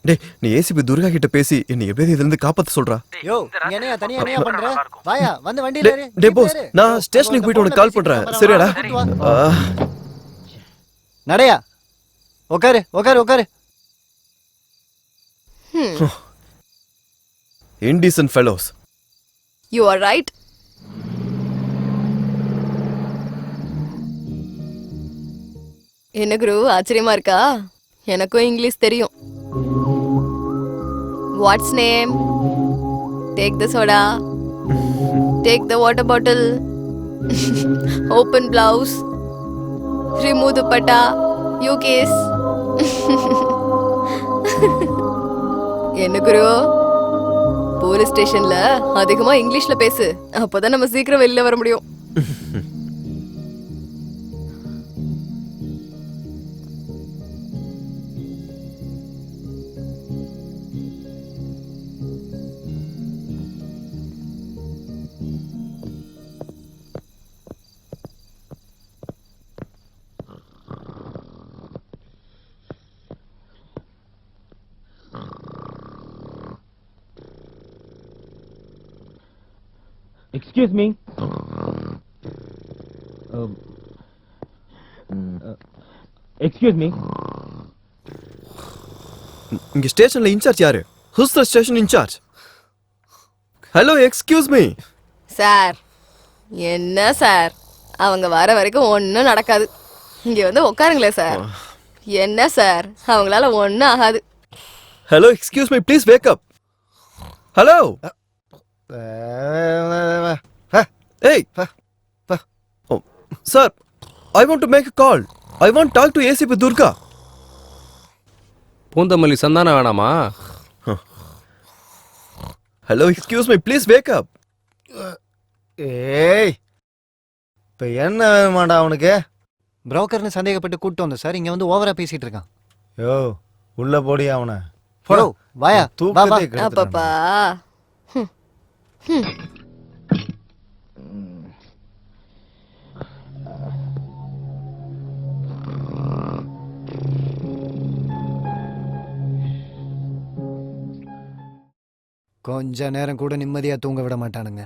டேய், நீ ஏசிபி துர்கா கிட்ட பேசி என்ன எப்படியாவது இதுல இருந்து காப்பாத்த சொல்றா. யோ, என்னையா தனியா என்னையா பண்ற? வாயா, வந்து வண்டியில ஏறு. டேய் போஸ், நான் ஸ்டேஷனுக்கு போயிட்டு உனக்கு கால் பண்றேன். சரியாடா? நடையா, உட்காரு உட்காரு உட்காரு. Indecent fellows. You are right. என்ன குரு, ஆச்சரியமா இருக்கா? எனக்கும் இங்கிலீஷ் தெரியும். What's name? Take the soda. Take the water bottle. Open blouse. Remove dupatta. You kiss. என்ன குரு, போலீஸ் ஸ்டேஷன்ல அதிகமா இங்கிலீஷ்ல பேசு, அப்பதான் நம்ம சீக்கிரம் வெளியில வர முடியும். Excuse me. Excuse me. இங்க ஸ்டேஷன்ல இன்சார்ஜ் யாரு? Who's the station in charge? Hello, excuse me. Sir, என்ன சார், அவங்க வர வரைக்கும் ஒன்னும் நடக்காது. இங்க வந்து உட்காருங்களே சார். என்ன சார், அவங்களால ஒன்னும் ஆகாது. Hello, excuse me, please wake up. Hello. Hey. Oh, sir, I want to make a call. I want to talk to ACP Durga. Poonamallee சந்தானா வேணாமா? Hello, excuse me, please wake up. ஏய், இப்போ என்ன வேணுமாடா அவனுக்கு? புரோக்கர்னு சந்தேகப்பட்டு கூப்பிட்டு வந்தோம் சார். இங்க வந்து ஓவரா பேசிட்டு இருக்கான். யோ, உள்ள போடி அவனை. யோ, வாயா, வா வா. அப்பப்பா. கொஞ்ச நேரம் கூட நிம்மதியா தூங்க விட மாட்டானுங்க.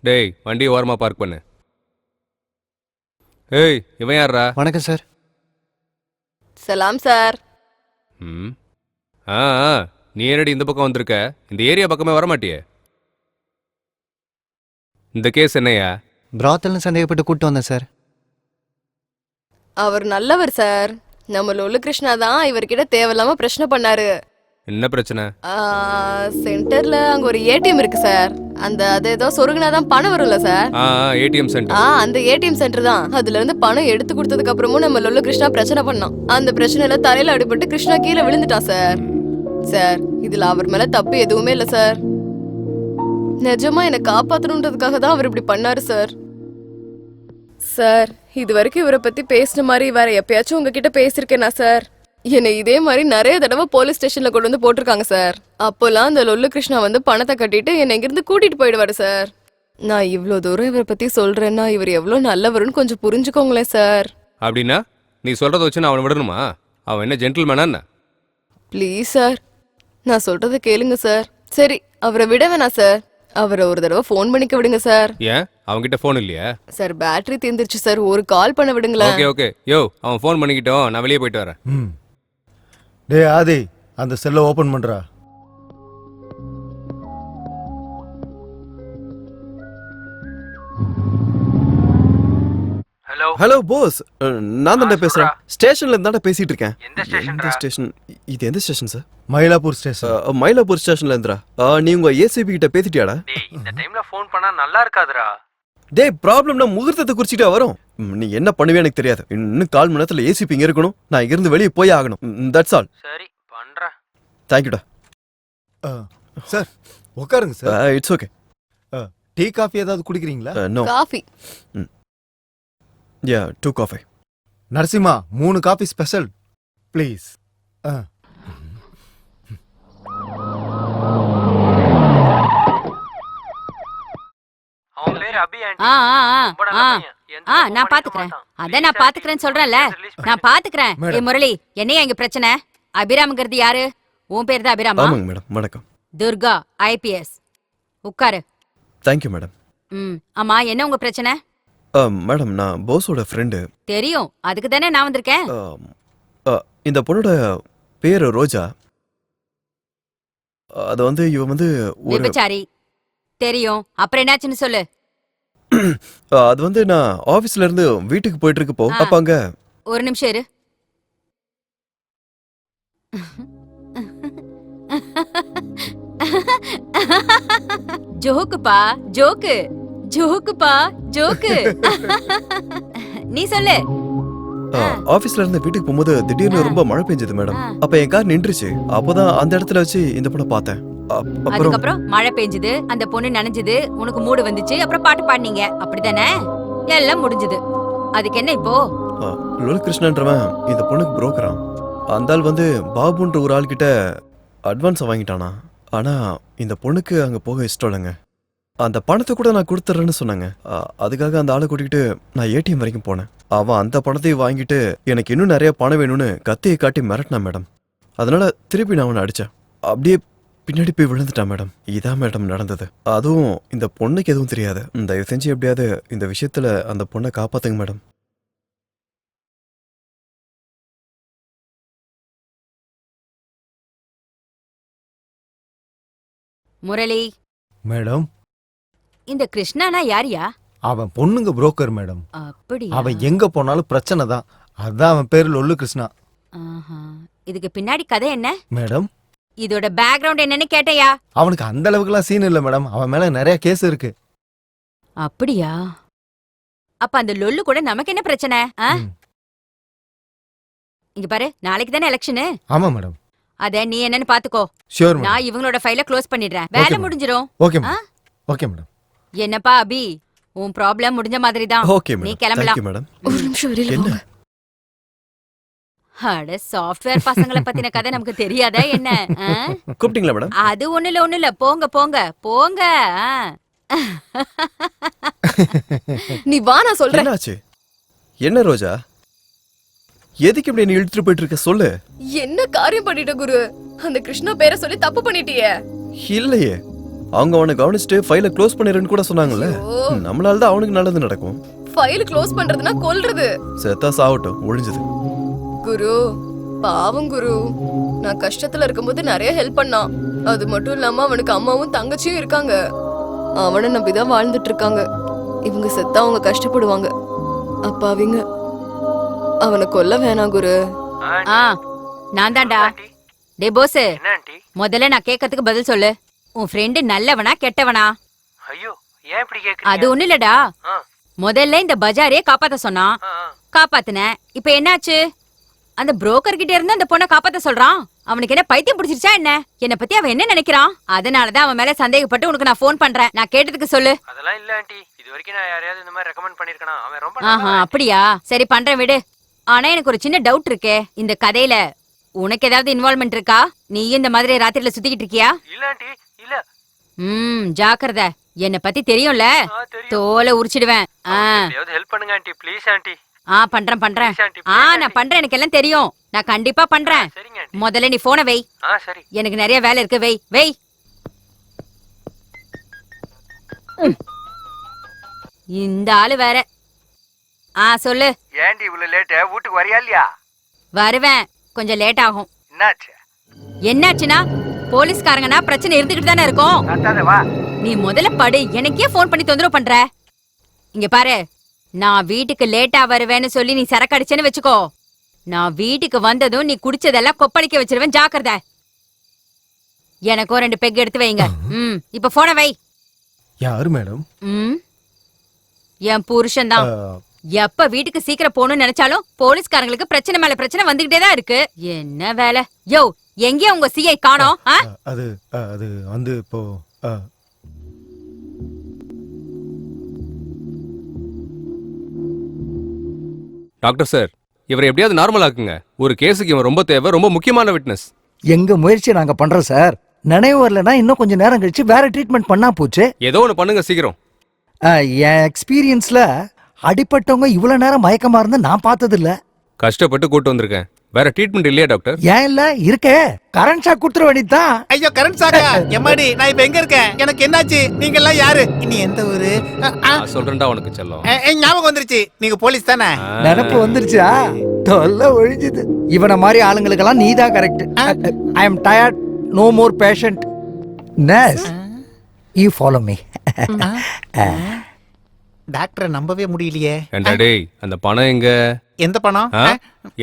டேய் வண்டி ஓரமா பார்க் பண்ணு. ஏய் இவன் யாரா? வணக்கம் சார். சலாம் சார். ம் ஆ நீ என்னடி இந்த பக்கம் வந்திருக்க? இந்த ஏரியா பக்கமே வரமாட்டியே. இந்த கேஸ் என்னையா? பிராத்தல்னு சந்தேகப்பட்டு கூட்டு வந்தேன் சார். அவர் நல்லவர் சார். நம்ம லொல்லு கிருஷ்ணா தான் இவர்கிட்ட தேவையில்லாம பிரச்சனை பண்ணாரு. என்ன பிரச்சனை? சென்டர்ல அங்க ஒரு ஏடிஎம் இருக்கு சார். அது ஏதோ சொருகுனாதான் பணம் வரும்ல சார். ATM centre. அந்த ஏடிஎம் சென்டர் தான். அதுல இருந்து பணம் எடுத்து கொடுத்ததுக்கு அப்புறமும் நம்ம லொல்லு கிருஷ்ணா பிரச்சனை பண்ணோம். அந்த பிரச்சனையில தலையில அடிபட்டு கிருஷ்ணா கீழே விழுந்துட்டான் சார். சார் இதுல அவர் மேல தப்பு எதுவுமே இல்ல சார். நிஜமா என்ன காப்பாத்தணுன்றதுக்காக தான் அவர் இப்படி பண்ணாரு சார். சார் இது வரைக்கும் இவரை பத்தி பேசின மாதிரி வேற எப்பயாச்சும் உங்ககிட்ட பேசிருக்கேனா சார்? என்னை இதே மாதிரி நிறைய தடவை போலீஸ் ஸ்டேஷன்ல கொண்டு வந்து போட்டிருக்காங்க சார். அப்போல்லாம் அந்த லொல்லு கிருஷ்ணா வந்து பணத்தை கட்டிட்டு என்னை இங்கிருந்து கூட்டிட்டு போயிடுவாரு சார். நான் இவ்வளோ தூரம் இவரை பத்தி சொல்றேன்னா இவர் எவ்வளவு நல்லவருன்னு கொஞ்சம் புரிஞ்சுக்கோங்களேன் சார். அப்படின்னா நீ சொல்றத வச்சு நான் அவனை விடணுமா? அவன் என்ன ஜென்டில்மேனா என்ன? ப்ளீஸ் சார் நான் சொல்றதை கேளுங்க சார். சரி அவரை விட வேணாம் சார். அவரை ஒரு தடவை ஃபோன் பண்ணிக்க விடுங்க சார். ஏன் அவன்கிட்ட ஃபோன் இல்லையா? சார் பேட்டரி தீர்ந்துருச்சு சார். ஒரு கால் பண்ண விடுங்களேன். ஓகே ஓகே யோ அவன் ஃபோன் பண்ணிக்கிட்டோம். நான் வெளியே போயிட்டு வரேன். டேய் ஆதி அந்த செல்லை ஓபன் பண்றா. ஹலோ ஹலோ போஸ், நான் தான் பேசுறேன். ஸ்டேஷன்ல இருந்தா பேசிட்டு இருக்கேன். எந்த ஸ்டேஷன்? இது எந்த station sir? Mylapore station. Mylapore ஸ்டேஷன்ல இருந்துடா. நீ உங்க ஏசிபி கிட்ட பேசிட்டியாடா? இந்த டைம்ல ஃபோன் பண்ணா நல்லா இருக்காதுடா. டேய் ப்ராப்ளம்னா முகூர்த்தத்தை குறிச்சிட்டா வரும். நீ என்ன பண்ணுவே எனக்கு தெரியாது. இன்னும் 4 மணி நேரத்துல ஏசிபி இங்க இருக்கணும். நான் இங்க இருந்து வெளியே போய் ஆகணும். That's all. சரி பண்றேன். தேங்க்யூடா. சார் உட்காருங்க sir. It's okay. Tea coffee ஏதாவது குடிக்கிறீங்களா? No. Coffee. Yeah 2 coffee. Narasimha 3 coffee special please. அவன் பேரு அபி ஆண்டி. நான் பாத்துக்கிறேன். அத நான் பாத்துக்கிறேன்னு சொல்றேன்ல. நான் பாத்துக்கிறேன். ஏ முரளி என்னையா இங்க பிரச்சனை? அபிராம்ங்கிறது யாரு? உன் பேர் தான் அபிராமா? ஆமாங்க மேடம். வணக்கம். துர்கா ஐபிஎஸ். உட்காரு. Thank you madam. ஆமா என்ன உங்க பிரச்சனை? மேடம் நான் போஸோட ஃப்ரெண்டு. தெரியும், அதுக்கு தானே நான் வந்திருக்கேன். இந்த பொண்ணோட பேரு ரோஜா. அது வந்து இவ வந்து ஒரு விபச்சாரி. தெரியும், அப்புறம் என்னாச்சுன்னு சொல்லு. அது வந்து நான் ஆபீஸ்ல இருந்து வீட்டுக்கு போயிட்டு இருக்கப்போ அப்ப அங்க ஒரு நிமிஷம் இரு. ஜோக்குப்பா ஜோக்கு. ஜோக்குப்பா ஜோக்கு. நீ சொல்லு. ஆபீஸ்ல இருந்து வீட்டுக்கு போகும்போது திடீர்னு ரொம்ப மழை பெஞ்சது மேடம். அப்ப என் கார் நின்றுச்சு. அப்போதான் அந்த இடத்துல வச்சு இந்த பொண்ணை பார்த்தேன். அதுக்கப்புறம் மழை பெஞ்சது, அந்த பொண்ணு நனைஞ்சது, உனக்கு மூடு வந்துச்சு, அப்புறம் பாட்டு பாடினீங்க, அப்படிதானே? எல்லாம் முடிஞ்சது. அதுக்கு என்ன இப்போ? லோல் கிருஷ்ணன்றவன் இந்த பொண்ணுக்கு புரோக்கரான். அந்த ஆள் வந்து பாபுன்ற ஒரு ஆள் கிட்ட அட்வான்ஸ் வாங்கிட்டானா. ஆனா இந்த பொண்ணுக்கு அங்க போக இஷ்டம் இல்லைங்க. அந்த பணத்தை கூட நான் கொடுத்துட்றேன்னு சொன்னாங்க. அதுக்காக அந்த ஆளை கூட்டிகிட்டு நான் ஏடிஎம் வரைக்கும் போனேன். அவன் அந்த பணத்தையும் வாங்கிட்டு எனக்கு இன்னும் நிறைய பணம் வேணும்னு கத்தியை காட்டி மிரட்டினான் மேடம். அதனால திருப்பி நான் அவனை அடித்தேன். அப்படியே பின்னாடி போய் விழுந்துட்டான் மேடம். இதான் மேடம் நடந்தது. அதுவும் இந்த பொண்ணுக்கு எதுவும் தெரியாது. தயவு செஞ்சு எப்படியாவது இந்த விஷயத்துல அந்த பொண்ணை காப்பாத்துங்க மேடம். முரளி மேடம், இந்த கிருஷ்ணானா யாரியா? அவன் பொண்ணுங்க புரோக்கர் மேடம். அப்படியா? அவன் எங்க போனாலும் பிரச்சனை தான். அதான் அவன் பேரு லொல்லு கிருஷ்ணா. ஆஹா. இதுக்கு பின்னாடி கதை என்ன? மேடம் இதோட பேக்ரவுண்ட் என்னன்னு கேட்டையா? அவனுக்கு அந்த அளவுக்குலாம் சீன் இல்லை மேடம். அவன் மேல நிறைய கேஸ் இருக்கு. அப்படியா? அப்ப அந்த லொல்லு கூட நமக்கு என்ன பிரச்சனை? இங்க பாரு, நாளைக்கு தானே எலெக்ஷனு. ஆமா மேடம். அத நீ என்னன்னு பாத்துக்கோ. Sure madam. நான் இவங்களோட ஃபைல க்ளோஸ் பண்ணிடுறேன். வேலை முடிஞ்சிரும். Okay madam. Okay madam. என்னப்பா அபி, உன் ப்ராப்ளம் முடிஞ்ச மாதிரி தான். ஓகே நீ மேடம். கிளம்பலாம். Thank you madam. ஒரு நிமிஷம் வெளியில என்ன? வாங்க. அட சாஃப்ட்வேர் பசங்கள பத்தின கதை நமக்கு தெரியாதா என்ன? கூப்பிட்டீங்களா மேடம்? அது ஒண்ணு இல்ல போங்க போங்க போங்க. நீ வா, நான் சொல்றேன். என்னாச்சு? என்ன ரோஜா, எதுக்கு இப்படி நீ இழுத்துட்டு போயிட்டு இருக்க? சொல்லு. என்ன காரியம் பண்ணிட்ட குரு? அந்த கிருஷ்ணா பேரை சொல்லி தப்பு பண்ணிட்டியே. இல்லையே, அவங்க அவனை கவனிச்சுட்டு ஃபைலை க்ளோஸ் பண்ணிடுன்னு கூட சொன்னாங்கல்ல. நம்மளால தான் அவனுக்கு நல்லது நடக்கும். ஃபைல் க்ளோஸ் பண்றதுனா கொல்றது. செத்தா சாவட்டும், ஒழிஞ்சது. குரு பாவம் குரு, நான் கஷ்டத்துல இருக்கும்போது நிறைய ஹெல்ப் பண்ணான். அது மட்டும் இல்லாம அவனுக்கு அம்மாவும் தங்கச்சியும் இருக்காங்க. அவனை நம்பிதான் வாழ்ந்துட்டு இருக்காங்க. இவங்க செத்தா அவங்க கஷ்டப்படுவாங்க. அப்பாவிங்க, அவனை கொல்ல வேணாம் குரு. நான் தான்டா. டே போஸ், முதல்ல நான் கேட்கறதுக்கு பதில் சொல்லு. உன் ஃப்ரெண்டு நல்லவனா கெட்டவனா? ஐயோ, ஏன் இப்படி கேக்குறீங்க? அது ஒண்ணு இல்லடா. முதல்ல இந்த பஜாரையே காப்பாத்த சொன்னான், காப்பாத்துன. இப்ப என்னாச்சு? அந்த புரோக்கர் கிட்ட இருந்து அந்த பொண்ணை காப்பாத்த சொல்றான். அவனுக்கு என்ன பைத்தியம் பிடிச்சிருச்சா என்ன? என்ன பத்தி அவன் என்ன நினைக்கிறான்? அதனாலதான் அவன் மேல சந்தேகப்பட்டு உனக்கு நான் போன் பண்றேன். நான் கேட்டதுக்கு சொல்லு. அதெல்லாம் இல்ல ஆண்டி, இது வரைக்கும் நான் யாரையாவது இந்த மாதிரி ரெக்கமெண்ட் பண்ணிருக்கேனா? அவன் ரொம்ப அப்படியா? சரி பண்றேன் விடு. ஆனா எனக்கு ஒரு சின்ன டவுட் இருக்கே. இந்த கதையில உனக்கு ஏதாவது இன்வால்வ்மெண்ட் இருக்கா? நீ இந்த மாதிரி ராத்திரில சுத்திக்கிட்டு இருக்கியா? இல்ல ஆண்டி, இல்ல. ஜாக்கிரதை. என்ன பத்தி தெரியும்ல, தோலை உரிச்சிடுவேன். ஹெல்ப் பண்ணுங்க ஆண்டி, ப்ளீஸ் ஆண்டி. பண்றேன். நான் பண்றேன், எனக்கு எல்லாம் தெரியும். நான் கண்டிப்பா பண்றேன். முதல்ல நீ போன வை. சரி. எனக்கு நிறைய வேலை இருக்கு. வை. இந்த ஆளு வேற. சொல்லு. ஏண்டி இவ்வளவு லேட்? வீட்டுக்கு வரியா இல்லையா? வருவேன், கொஞ்சம் லேட் ஆகும். என்னாச்சு? என்னாச்சுன்னா போலீஸ்காரங்கன்னா பிரச்சனை இருந்துகிட்டு தானே இருக்கும். நீ முதல்ல படு, எனக்கே போன் பண்ணி தொந்தரவு பண்ற. இங்க பாரு, நான் வீட்டுக்கு லேட்டா வருவேன்னு சொல்லி நீ சரக்கு அடிச்சேன்னு வச்சுக்கோ. நான் வீட்டுக்கு வந்ததும் நீ குடிச்சதெல்லாம் கொப்பளிக்க வச்சிருவேன், ஜாக்கிரதை. எனக்கும் 2 பெக் எடுத்து வைங்க. இப்ப போன வை. யாரு மேடம்? என் புருஷன் தான். எப்ப வீட்டுக்கு சீக்கிரம் போகணும்னு நினைச்சாலும் போலீஸ்காரங்களுக்கு பிரச்சனை மேல பிரச்சனை வந்துகிட்டே தான் இருக்கு. என்ன வேலை? யோ, எங்கே உங்க சிஐ காணோம்? அது வந்து இப்போ டாக்டர் சார், இவரை எப்படியாவது நார்மல் ஆக்குங்க. ஒரு கேஸுக்கு இவன் ரொம்ப தேவை, ரொம்ப முக்கியமான விட்னஸ். எங்க முயற்சி நாங்க பண்றோம் சார். நினைவு வரலன்னா இன்னும் கொஞ்சம் நேரம் கழிச்சு வேற ட்ரீட்மெண்ட் பண்ணா போச்சு. ஏதோ ஒன்று பண்ணுங்க சீக்கிரம். என் எக்ஸ்பீரியன்ஸ்ல அடிப்பட்டவங்க இவ்வளவு நேரம் மயக்கமா இருந்தா நான் பார்த்தது இல்ல. கஷ்டப்பட்டு கூட்டு வந்திருக்கேன். வேற ட்ரீட்மெண்ட் இல்லையா டாக்டர்? ஏன் இல்ல, இருக்கே. கரண்ட் ஷாக் கொடுத்துற வேண்டியதுதான். ஐயோ, கரண்ட் ஷாக்கா? எம்மாடி, நான் இப்ப எங்க இருக்கேன்? எனக்கு என்னாச்சு? நீங்க எல்லாம் யாரு? நீ எந்த ஊரு? சொல்றேன்டா உனக்கு செல்லம். ஞாபகம் வந்துருச்சு, நீங்க போலீஸ் தானே? நினப்பு வந்துருச்சா? தொல்லை ஒழிஞ்சுது. இவனை மாதிரி ஆளுங்களுக்கெல்லாம் நீதான் correct. I am tired, no more patient. Nurse, you follow me. டாக்டரை நம்பவே முடியலையே. ஏண்டா டேய், அந்த பணம் எங்க? எந்த பணம்?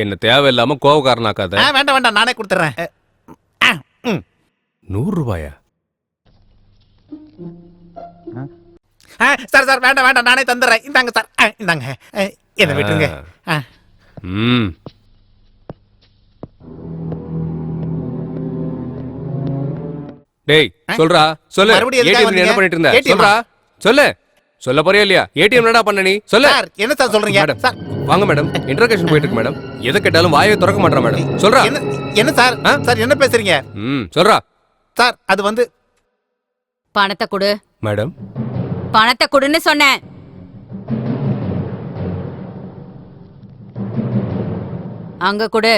என்ன தேவையில்லாம கோவக்காரனாக்காத. வேண்டாம், நானே கொடுத்துறேன். 100 ரூபாயா? சார் வேண்டாம், நானே தந்துடுறேன். இந்தாங்க சார், இந்தாங்க. என்ன விட்டுருங்க. டேய் சொல்றா, சொல்லு. மறுபடியும் ஏடிஎம் என்ன பண்ணிட்டு இருந்த? சொல்றா, சொல்லு. சொல்ல போறியா இல்லையா? ஏடிஎம் என்னடா பண்ண நீ? சொல்லு. என்ன சார் சொல்றீங்க? வாங்க மேடம், இன்டர்கேஷன் போயிட்டு இருக்கு மேடம். எதை கேட்டாலும் வாயை திறக்க மாட்டேன் மேடம். சொல்றா. என்ன சார்? சார் என்ன பேசுறீங்க? சொல்றா. சார் அது வந்து பணத்தை கொடு மேடம். பணத்தை கொடுன்னு சொன்னேன். அங்க கொடு.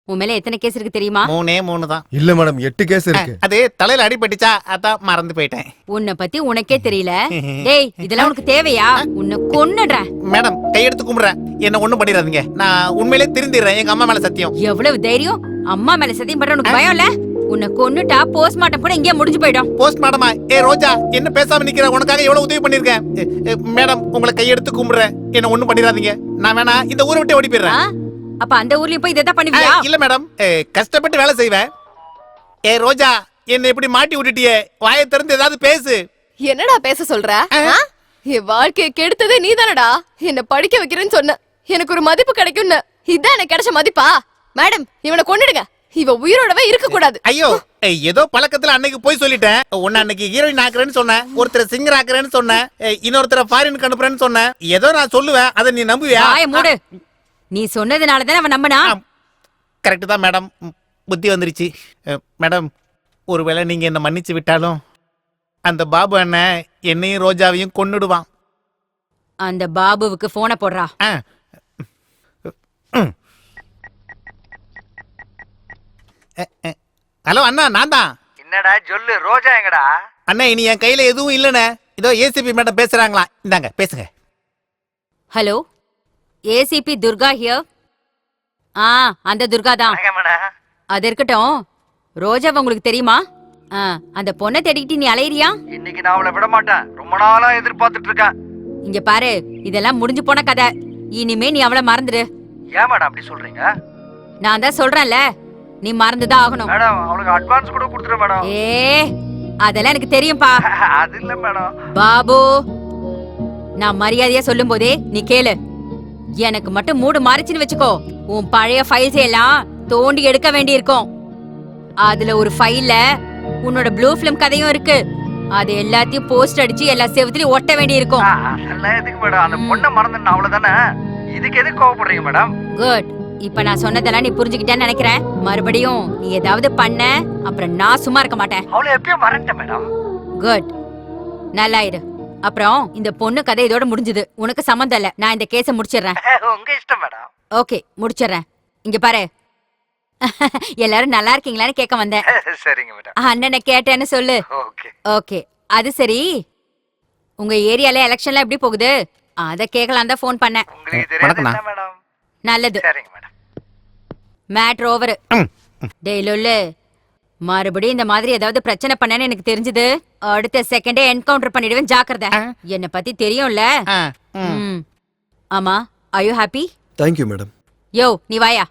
உன் மேல எத்தனை கேஸ் இருக்கு தெரியுமா? 3 தான். இல்ல மேடம், 8 கேஸ் இருக்கு. அது தலையில அடிபட்டுச்சா, அதான் மறந்து போயிட்டேன். உன்னை பத்தி உனக்கே தெரியல. டேய், இதெல்லாம் உனக்கு தேவையா? உன்னை கொன்னுடுறேன். மேடம், கையெடுத்து கும்பிடுறேன், என்ன ஒண்ணும் பண்ணிடாதீங்க. நான் உண்மையிலே திருந்திடுறேன், எங்க அம்மா மேல சத்தியம். எவ்வளவு தைரியம்! அம்மா மேல சத்தியம் பண்ற உனக்கு பயம் இல்ல? உன்னை கொன்னுட்டா போஸ்ட்மார்ட்டம் கூட இங்கே முடிஞ்சு போயிடும். போஸ்ட்மார்ட்டமா? ரோஜா, என்ன பேசாம நிக்கிற? உனக்காக எவ்வளவு உதவி பண்ணிருக்கேன். மேடம், உங்களை கையெடுத்து கும்பிடுறேன், என்ன ஒண்ணும் பண்ணிடாதீங்க. நான் வேணா இந்த ஊரை விட்டு ஓடி போயிடுறேன். அப்ப அந்த ஊர்லயும் போய் இதை பண்ணுவியா? இல்ல மேடம், கஷ்டப்பட்டு வேலை செய்வேன். ரோஜா, என்ன இப்படி மாட்டி விட்டுட்டியே, வாயை திறந்து ஏதாவது பேசு. என்னடா பேச சொல்ற? என் வாழ்க்கையை கெடுத்ததே நீ தானடா. என்ன படிக்க வைக்கிறேன்னு சொன்ன, எனக்கு ஒரு மதிப்பு கிடைக்கும்னு. இதான் எனக்கு கிடைச்ச மதிப்பா? மேடம், இவனை கொன்னுடுங்க. இவ உயிரோடவே இருக்க கூடாது. ஐயோ, ஏதோ பழக்கத்துல அன்னைக்கு போய் சொல்லிட்டேன். உன்ன அன்னைக்கு ஹீரோயின் ஆக்குறேன்னு சொன்னேன், ஒருத்தர் சிங்கர் ஆக்குறேன்னு சொன்னேன், இன்னொருத்தர ஃபாரினுக்கு அனுப்புறேன்னு சொன்னேன். ஏதோ நான் சொல்லுவேன், அதை நீ நம்புவியா? மூடு. நீ சொன்னதுனால தானே அவன் நம்பினா. கரெக்ட் தான் மேடம், புத்தி வந்துருச்சு. மேடம், ஒருவேளை நீங்க என்ன மன்னிச்சு விட்டாலும் அந்த பாபு அண்ணன் என்னையும் ரோஜாவையும் கொன்னுடுவான். அந்த பாபுவுக்கு போனை போடுறா. ஹலோ அண்ணா, நான் தான். என்னடா சொல்லு, ரோஜா எங்கடா? அண்ணா, இனி என் கையில எதுவும் இல்லண்ணே. இதோ ஏசிபி மேடம் பேசுறாங்களா, இந்தாங்க பேசுங்க. Hello, ACP Durga here. அந்த துர்கா தான். அது இருக்கட்டும், ரோஜாவை உங்களுக்கு தெரியுமா? அந்த பொண்ணை தேடிக்கிட்டு நீ அலையிறியா? இன்னைக்கு நான் அவளை விட மாட்டேன், ரொம்ப நாளா எதிர்பார்த்துட்டு இருக்கேன். இங்க பாரு, இதெல்லாம் முடிஞ்சு போன கதை. இனிமே நீ அவளை மறந்துடு. ஏன் மேடம் அப்படி சொல்றீங்க? நான் தான் சொல்றேன்ல, நீ மறந்துதான் ஆகணும். மேடம், அவளுக்கு அட்வான்ஸ் கூட கொடுத்துறேன் மேடம். அதெல்லாம் எனக்கு தெரியும்பா. அது இல்ல மேடம். பாபு, நான் மரியாதையா சொல்லும் போதே நீ கேளு. எனக்கு மட்டும் மூடு மாறிச்சுன்னு வச்சுக்கோ, உன் பழைய ஃபைல்ஸ் எல்லாம் தோண்டி எடுக்க வேண்டி இருக்கும். அதுல ஒரு ஃபைல்ல உன்னோட ப்ளூ ஃபிலிம் கதையும் இருக்கு. அது எல்லாத்தையும் போஸ்ட் அடிச்சு எல்லா செவத்துலயும் ஒட்ட வேண்டி இருக்கும். அதெல்லாம் எதுக்கு மேடம்? அந்த பொண்ணை மறந்துட்டேன், அவ்வளவுதானே. இதுக்கு எதுக்கு கோவப்படுறீங்க மேடம்? குட். இப்ப நான் சொன்னதெல்லாம் நீ புரிஞ்சுக்கிட்டேன்னு நினைக்கிறேன். மறுபடியும் நீ ஏதாவது பண்ண, அப்புறம் நான் சும்மா இருக்க மாட்டேன். அவளை எப்பயும் மறந்துட்டேன் மேடம். குட், நல்லா இரு. அப்புறம் இந்த பொண்ணு கதை இதோட முடிஞ்சது. உனக்கு சம்மந்தம் இல்ல. நான் இந்த கேஸை முடிச்சிடுறேன். உங்க இஷ்டம் மேடம். ஓகே, முடிச்சிடுறேன். இங்க பாரு, எல்லாரும் நல்லா இருக்கீங்களான்னு கேட்க வந்தேன். சரிங்க மேடம். அண்ணனை கேட்டேன்னு சொல்லு. Okay okay. அது சரி, உங்க ஏரியால எலெக்ஷன்லாம் எப்படி போகுது? அத கேட்கலாம் தான் ஃபோன் பண்ணேன். மேடம். நல்லது. சரிங்க மேடம். Matter over. டேய் லொல்லு, மறுபடியும் இந்த மாதிரி ஏதாவது பிரச்சனை பண்ணேன்னு எனக்கு தெரிஞ்சது, அடுத்த செகண்டே என்கவுண்டர் பண்ணிடுவேன். ஜாக்கிரதை. என்ன பத்தி தெரியும்ல. ஆமா, are you happy? Thank you madam. Yo, நீ வாயா.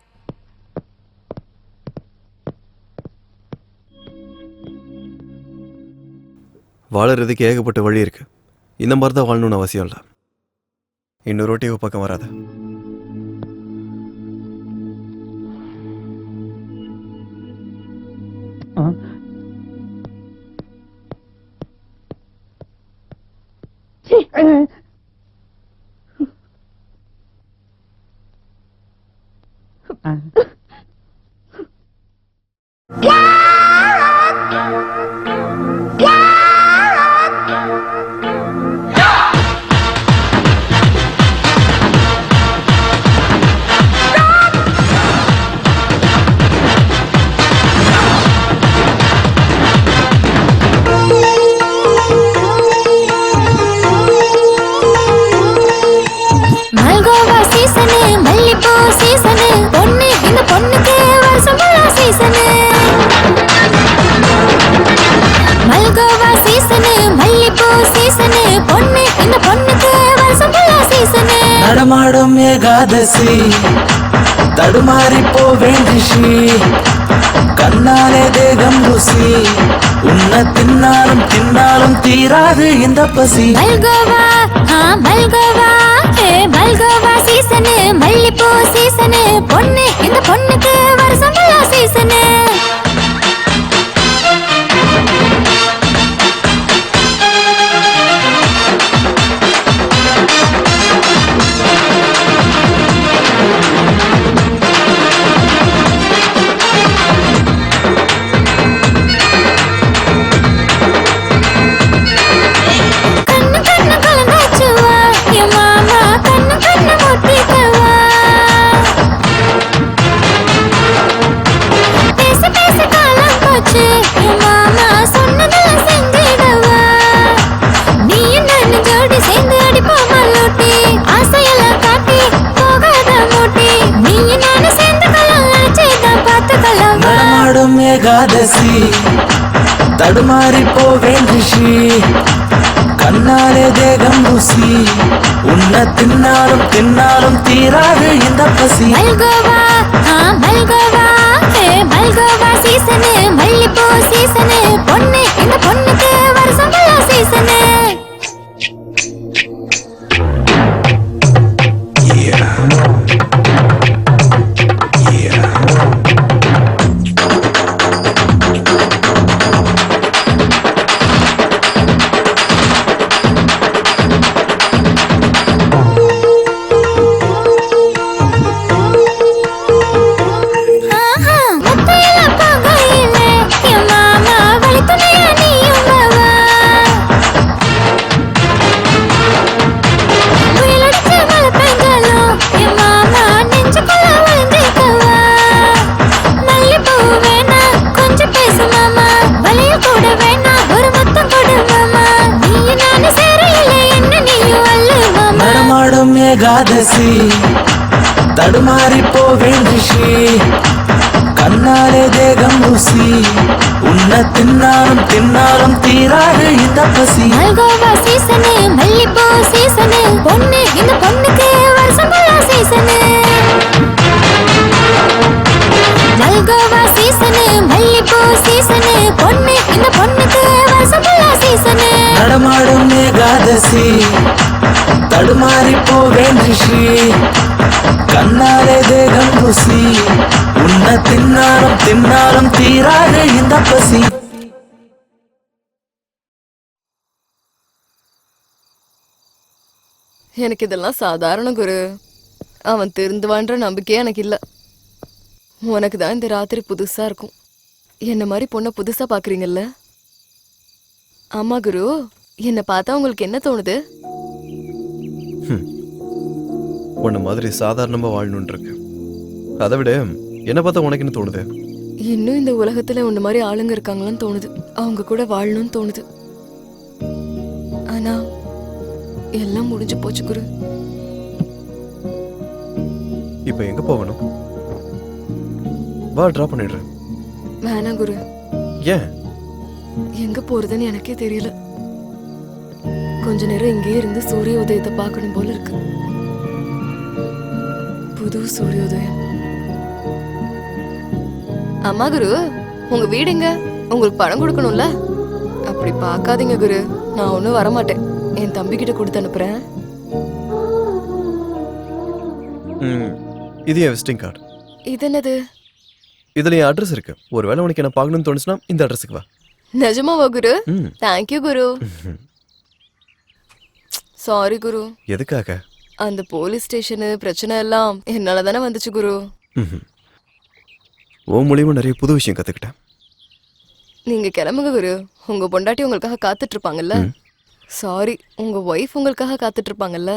வாழறதுக்கு ஏகப்பட்ட வழி இருக்கு. இந்த மாதிரி தான் வாழணும்னு அவசியம் இல்லை. இன்னொரு ரோட்டியை பக்கம் வராத. மல்கோவா சீசனு, மல்லிப்பூ சீசனு, பொண்ணு இந்த பொண்ணுக்கு வருஷம் ஃபுல்லா சீசனு. மல்கோவா சீசனு, மல்லிப்பூ சீசனு, பொண்ணு இந்த பொண்ணுக்கு வருஷம் ஃபுல்லா சீசனு. நடமாடும் ஏகாதசி, தடுமாறி போவேண்டிஷி, கண்ணாலே தேகம் ருசி, உன்னை தின்னாலும் தின்னாலும் தீராது இந்த பசி. மல்கோவா, மல்கோவா, மல்கோவா சீசனு, மல்லிப்பூ சீசனு, பொண்ணு இந்த பொண்ணுக்கு வருஷம் ஃபுல்லா சீசனு. கண்ணு கண்ணு கலந்தாச்சுவா, என் மாமா கண்ணு கண்ணு முட்டிக்கவா. ஏகாதசி தடுமாறி போவேன் ரிஷி கண்ணாலே தேகம் ருசி உன்னை தின்னாலும் தின்னாலும் தீராது இந்த பசி மல்கோவா மல்கோவா மல்கோவா சீசனு மல்லிப்பூ சீசனு பொண்ணு இந்த பொண்ணுக்கு வருஷம் சீசனு ஏகாதசி தடுமாறி போவேன் ரிஷி கண்ணாலே தேகம் ருசி உன்னை தின்னாலும் தின்னாலும் தீராது இந்த பசி மல்கோவா சீசனு மல்லிப்பூ சீசனு பொண்ணு இந்த பொண்ணுக்கு வருஷம் சீசனு மல்கோவா சீசனு மல்லிப்பூ சீசனு பொண்ணு இந்த பொண்ணுக்கு வருஷம் சீசனு நடமாடும் ஏகாதசி தடுமாறி போவேன் ரிஷி கண்ணாலே தேகம் ருசி உன்னை தின்னாலும் தின்னாலும் தீராது இந்த பசி எனக்கு இதெல்லாம் சாதாரண குரு. அவன் திருந்துவான்ற நம்பிக்கையே எனக்கு இல்ல. உனக்கு தான் இந்த ராத்திரி புதுசா இருக்கும். என்ன மாதிரி பொண்ணை புதுசா பாக்குறீங்கல்ல? ஆமா குரு, என்ன பார்த்தா உங்களுக்கு என்ன தோணுது? உன்ன மாதிரி சாதாரணமா வாழணும்னு இருக்கு. அதை விட என்ன பார்த்தா உனக்கு என்ன தோணுது? இன்னும் இந்த உலகத்துல உன்ன மாதிரி ஆளுங்க இருக்காங்களான்னு தோணுது. அவங்க கூட வாழணும்னு தோணுது. ஆனா எல்லாம் முடிஞ்சு போச்சு குரு. இப்போ எங்க போகணும்? வா, டிராப் பண்ணிடுறேன். வேணாம் குரு. ஏன்? எங்க போறதுன்னு எனக்கே தெரியல. கொஞ்ச நேரம் இங்கே இருந்து சூரிய உதயத்தை பார்க்கணும் போல இருக்கு. புது சூரியோதயம். அம்மா குரு, உங்க வீடுங்க? உங்களுக்கு பணம் கொடுக்கணும்ல? அப்படி பார்க்காதீங்க குரு, நான் ஒன்னும் வரமாட்டேன். என் தம்பி கிட்ட கொடுத்து அனுப்புறேன். இது என் விசிட்டிங் கார்டு. இது என்னது? இதுல என் அட்ரஸ் இருக்கு. ஒருவேளை உனக்கு என்ன பார்க்கணும்னு தோணுச்சுன்னா இந்த அட்ரஸுக்கு வா. நிஜமாவா குரு? தேங்க்யூ குரு. சாரி குரு. எதுக்காக? அந்த போலீஸ் ஸ்டேஷனு பிரச்சனை எல்லாம் என்னால தானே வந்துச்சு குரு. உன் மூலியமா நிறைய புது விஷயம் கத்துக்கிட்டேன். நீங்க கிளம்புங்க குரு. உங்க பொண்டாட்டி உங்களுக்காக காத்துட்டு இருப்பாங்கல்ல? சாரி, உங்க ஒய்ஃப் உங்களுக்காக காத்துட்டு இருப்பாங்கல்ல?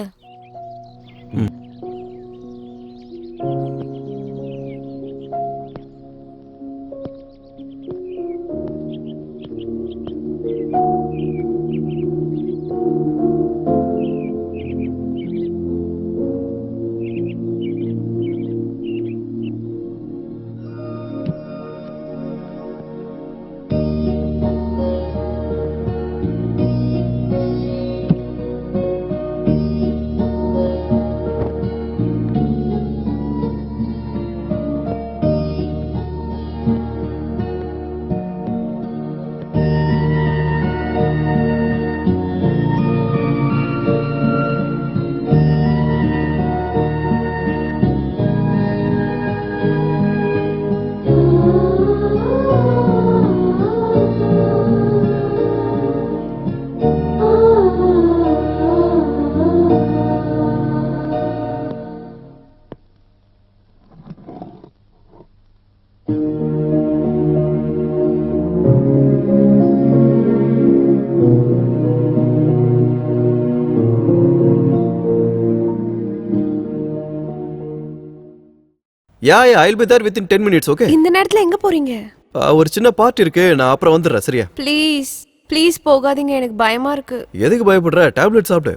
I'll be there within 10 minutes, okay? இந்த நேரத்துல எங்க போறீங்க? ஒரு சின்ன பார்ட்டி இருக்கு, நான் அப்புறம் வந்துடுறேன், சரியா? ப்ளீஸ் ப்ளீஸ் போகாதீங்க, எனக்கு பயமா இருக்கு. எதுக்கு பயப்படுற? டேப்லெட் சாப்பிடு.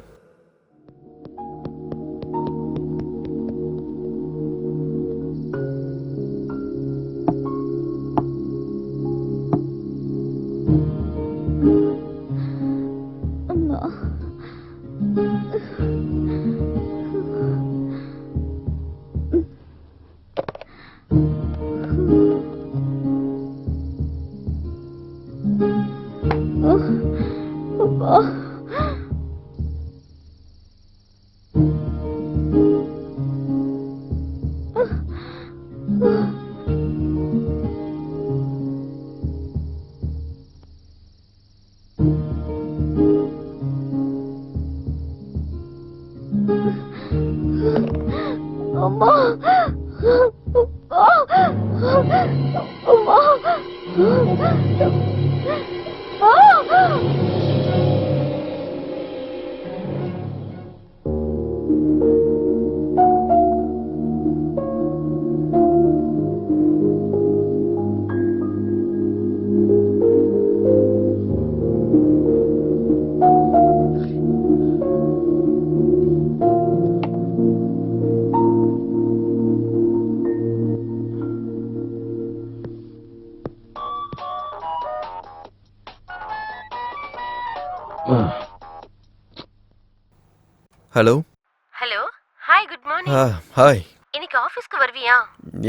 Hello. Hello. Hi, good morning. Hi. இன்னைக்கு ஆபீஸ்க்கு வருவியா?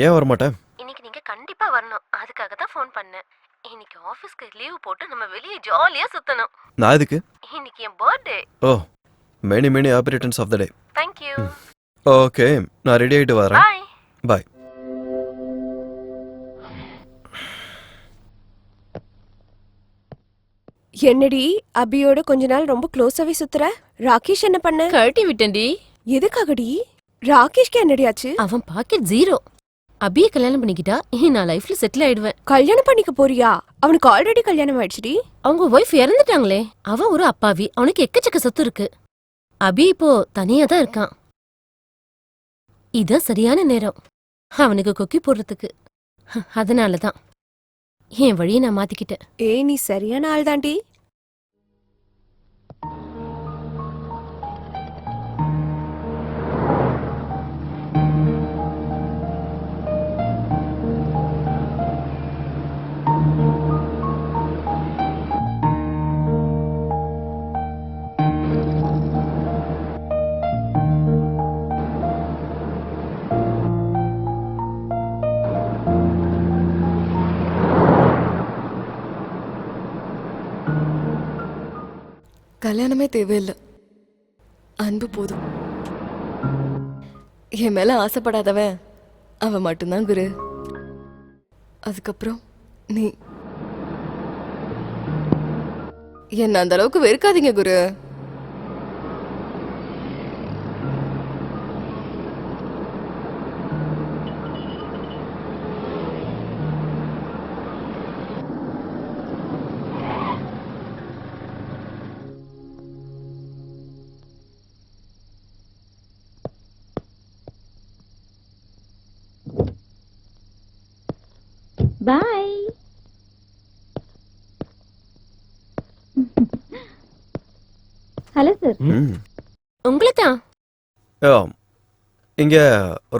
ஏன் வர மாட்டேன்? இன்னைக்கு நீங்க கண்டிப்பா வரணும். அதுக்காக தான் ஃபோன் பண்ணேன். இன்னைக்கு ஆபீஸ்க்கு லீவ் போட்டு நம்ம வெளியே ஜாலியா சுத்தணும். நான் எதுக்கு? இன்னைக்கு என் birthday. Oh, many happy returns of the day. Thank you. Okay, நான் ரெடி ஆயிட்டு வரேன். Bye. பாய். என்னடி அபியோட கொஞ்ச நாள் ரொம்ப க்ளோஸாவே சுத்துற? ராகேஷ் என்ன பண்ண? கழட்டி விட்டேன்டி. எதுக்காகடி? ராகேஷ்க்கு என்னடி ஆச்சு? அவன் பாக்கெட் 0. அபியை கல்யாணம் பண்ணிக்கிட்டா நான் லைஃப்ல செட்டில் ஆயிடுவேன். கல்யாணம் பண்ணிக்க போறியா? அவனுக்கு ஆல்ரெடி கல்யாணம் ஆயிடுச்சுடி. அவங்க ஒய்ஃப் இறந்துட்டாங்களே. அவன் ஒரு அப்பாவி. அவனுக்கு எக்கச்சக்க சொத்து இருக்கு. அபி இப்போ தனியா தான் இருக்கான். இதான் சரியான நேரம் அவனுக்கு கொக்கி போடுறதுக்கு. அதனாலதான் என் வழியை நான் மாத்திக்கிட்டேன். நீ சரியான ஆள் தாண்டி. கல்யாணமே தேவையில்லை, அன்பு போதும். என் மேல ஆசைப்படாதவன் அவன் மட்டும்தான் குரு. அதுக்கப்புறம் நீ என்ன அந்த அளவுக்கு வெறுக்காதீங்க குரு. பாய். Hello sir. உங்களை தான். இங்க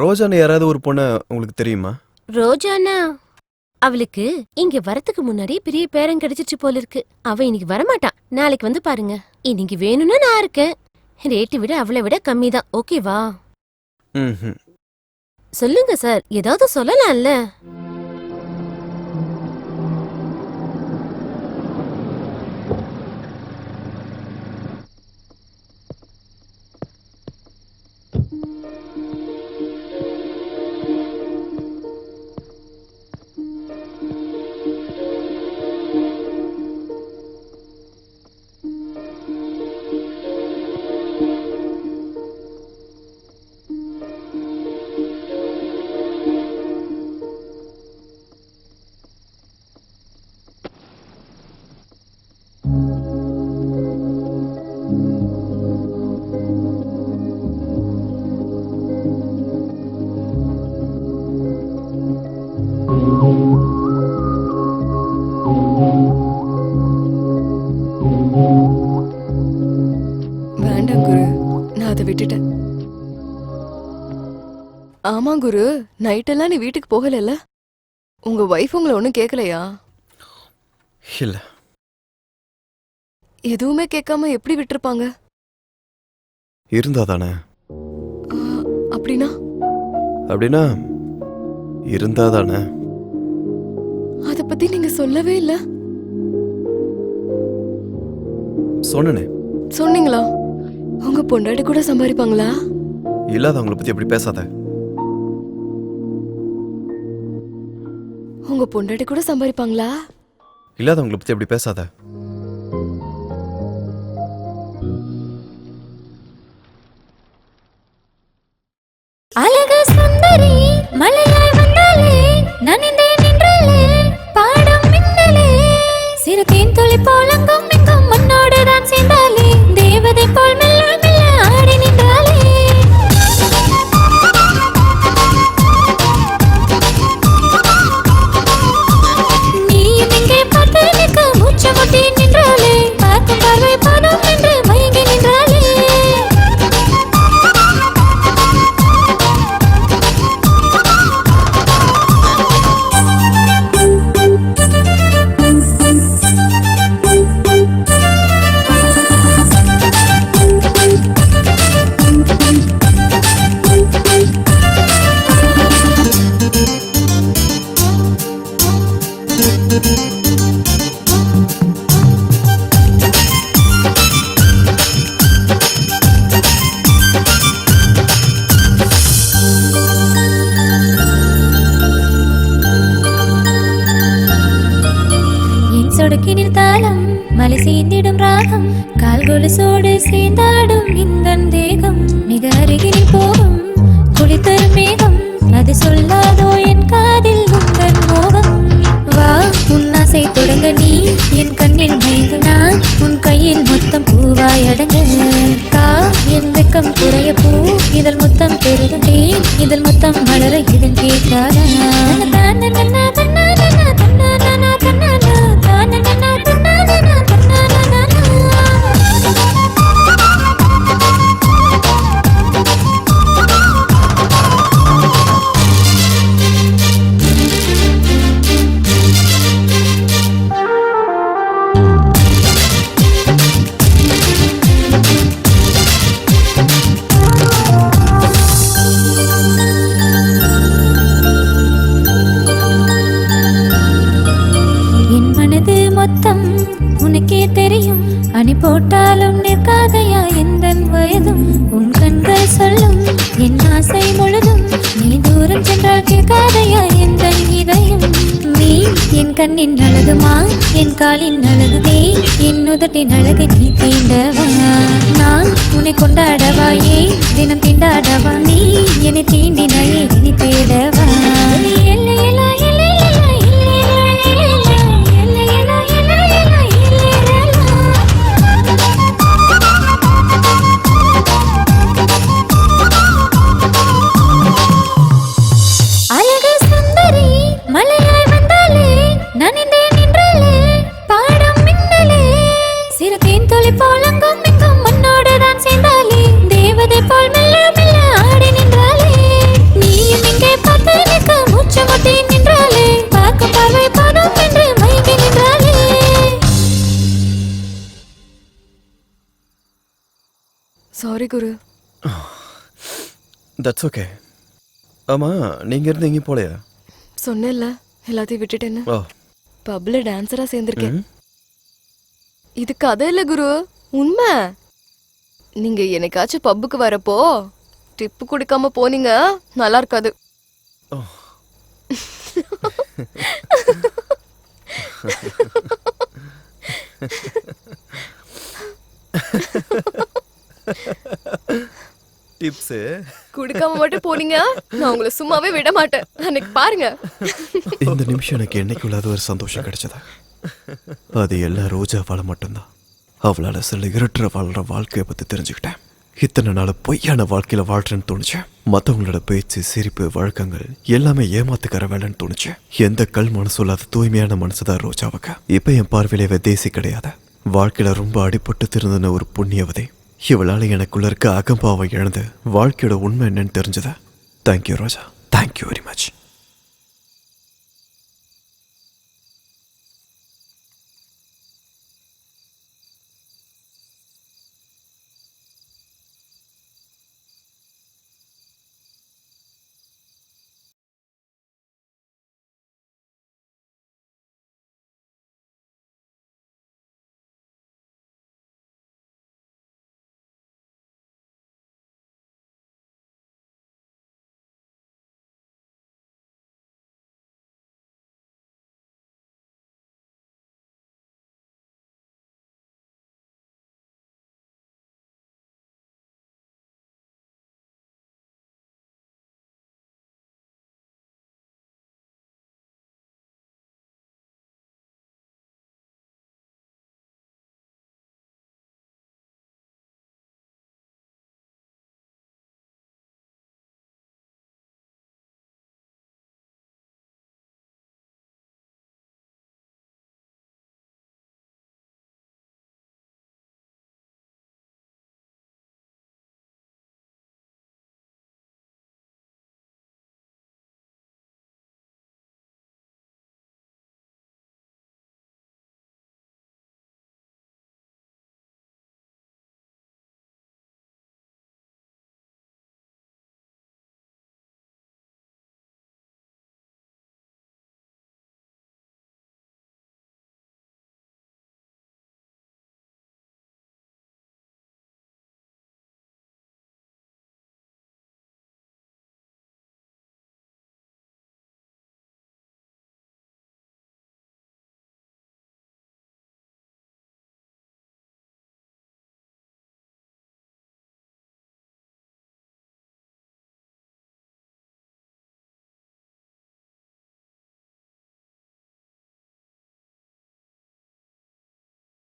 ரோஜான்னு யாராவது ஒரு பொண்ணு உங்களுக்கு தெரியுமா? ரோஜானா? அவளுக்கு இங்க வரதுக்கு முன்னாடி பெரிய பேரம் கிடைச்சிச்சு போல இருக்கு. அவ இன்னைக்கு வரமாட்டான். நாளைக்கு வந்து பாருங்க. இன்னைக்கு வேணும்னா நான் இருக்கேன். ரேட்டு விட அவளை விட கம்மி தான். ஓகேவா? சொல்லுங்க சார், ஏதாவது சொல்லலாம்ல. வேண்டாம் குரு, நான் அதை விட்டுட்டேன். ஆமா குரு, நைட்டெல்லாம் நீ வீட்டுக்கு போகல. உங்க வைஃப் உங்களை ஒன்னும் கேட்கலையா? இல்ல. எதுவுமே கேட்காம எப்படி விட்டுருப்பாங்க? இருந்தாதானே. அப்படின்னா? அப்படின்னா இருந்தாதானே. அத பத்தி நீங்க சொல்லவே இல்ல. சொன்னனே. சொன்னீங்களா? உங்க பொண்டாட்டி கூட சம்பாதிப்பாங்களா? இல்லாதவங்கள பத்தி அப்படி பேசாத. உங்க பொண்டாட்டி கூட சம்பாதிப்பாங்களா? இல்லாதவங்கள பத்தி அப்படி பேசாத. அழக சுந்தரி மலையாய் வந்தாலே நனைந்தே நின்றாலே பாடம் என் சொடுக்கினில் தாளம் மலை சேர்ந்திடும் ராகம் கால்கொலுசோடு சேர்ந்தாடும் இந்த தேகம் மிக அருகினில் போகும் குளித்தரும் மேகம் அது சொல்லாதோ என் காதில் உங்கள் மோகம் வா உன்னாசை தொடங்க நீ என் கண்ணில் மயங்கு நான் உன் கையில் மொத்தம் பூவாய் அடங்க கா என் வெக்கம் குறைய பூ இதழ் முத்தம் பெருகுண்டே இதழ் முத்தம் மலர இதன் கேட்காதா என் மனது மொத்தம் உனக்கே தெரியும் அணி போட்டாலும் நிற்காதையா எந்த வயதும் உன் கண்கள் சொல்லும் என் ஆசை முழுதும் நீ தூரம் சென்றால் கேட்காதையா எந்த இதயம் நீ என் கண்ணின் அழகுமா என் காலின் அழகுதே என் உதட்டின் அழகு நீ தீண்டவா நான் உன்னை கொண்டாடவா ஏன் தினம் தீண்டாடவா நீ என்னை தீண்டினாயே இனி தேடவா எல்லையெல்லாம் அழகு சுந்தரி மலையாய் வந்தாலே நனைந்தே நின்றாலே பாடம் மின்னலே சிறுதேன் தொலை போலங்கும் எங்கும் மண்ணோடு தான் சேர்ந்தாலே தேவதை போல் மெல்ல மெல்ல ஆடி நின்றாலே நீயும் இங்கே பார்த்து நிற்க மூச்சு முட்டி நின்றாலே பார்க்கும் பார்வை போதும் என்று மயங்கி நின்றாலே சாரி குரு. That's okay. ஆமா நீங்க இருந்து எங்கேயும் போலையா? சொன்னேன்ல எல்லாத்தையும் விட்டுட்டேன்னு. ஓ பப்ல டான்சரா சேர்ந்திருக்கேன். இது கதை இல்ல குரு, உண்மை. நீங்க என்னைக்காச்சும் பப்புக்கு வரப்போ டிப்பு கொடுக்காம போனீங்க நல்லா இருக்காது. டிப்ஸ் குடுக்காம மட்டும் போனீங்க நான் உங்களை சும்மாவே விட மாட்டேன். அன்னைக்கு பாருங்க. இந்த நிமிஷம் எனக்கு என்னைக்குள்ளாத ஒரு சந்தோஷம் கிடைச்சதா, அது எல்லாம் ரோஜாவால மட்டும்தான். அவளால சில இருட்டுற வாழ்ற வாழ்க்கையை பத்தி தெரிஞ்சுக்கிட்டேன். இத்தனை நாள் பொய்யான வாழ்க்கையில வாழ்றேன்னு தோணுச்சு. மற்றவங்களோட பேச்சு சிரிப்பு வழக்கங்கள் எல்லாமே ஏமாத்துக்கிற வேலைன்னு தோணுச்சு. எந்த கல் மனசு இல்லாத தூய்மையான மனசுதான் ரோஜாவுக்கு. இப்ப என் பார்வையிலே தேசி கிடையாது. வாழ்க்கையில ரொம்ப அடிபட்டு திருந்தின ஒரு புண்ணியவதை. இவளால எனக்குள்ள இருக்க அகம்பாவை இழந்து வாழ்க்கையோட உண்மை என்னன்னு தெரிஞ்சதா. தேங்க்யூ ரோஜா, தேங்க்யூ வெரி மச்.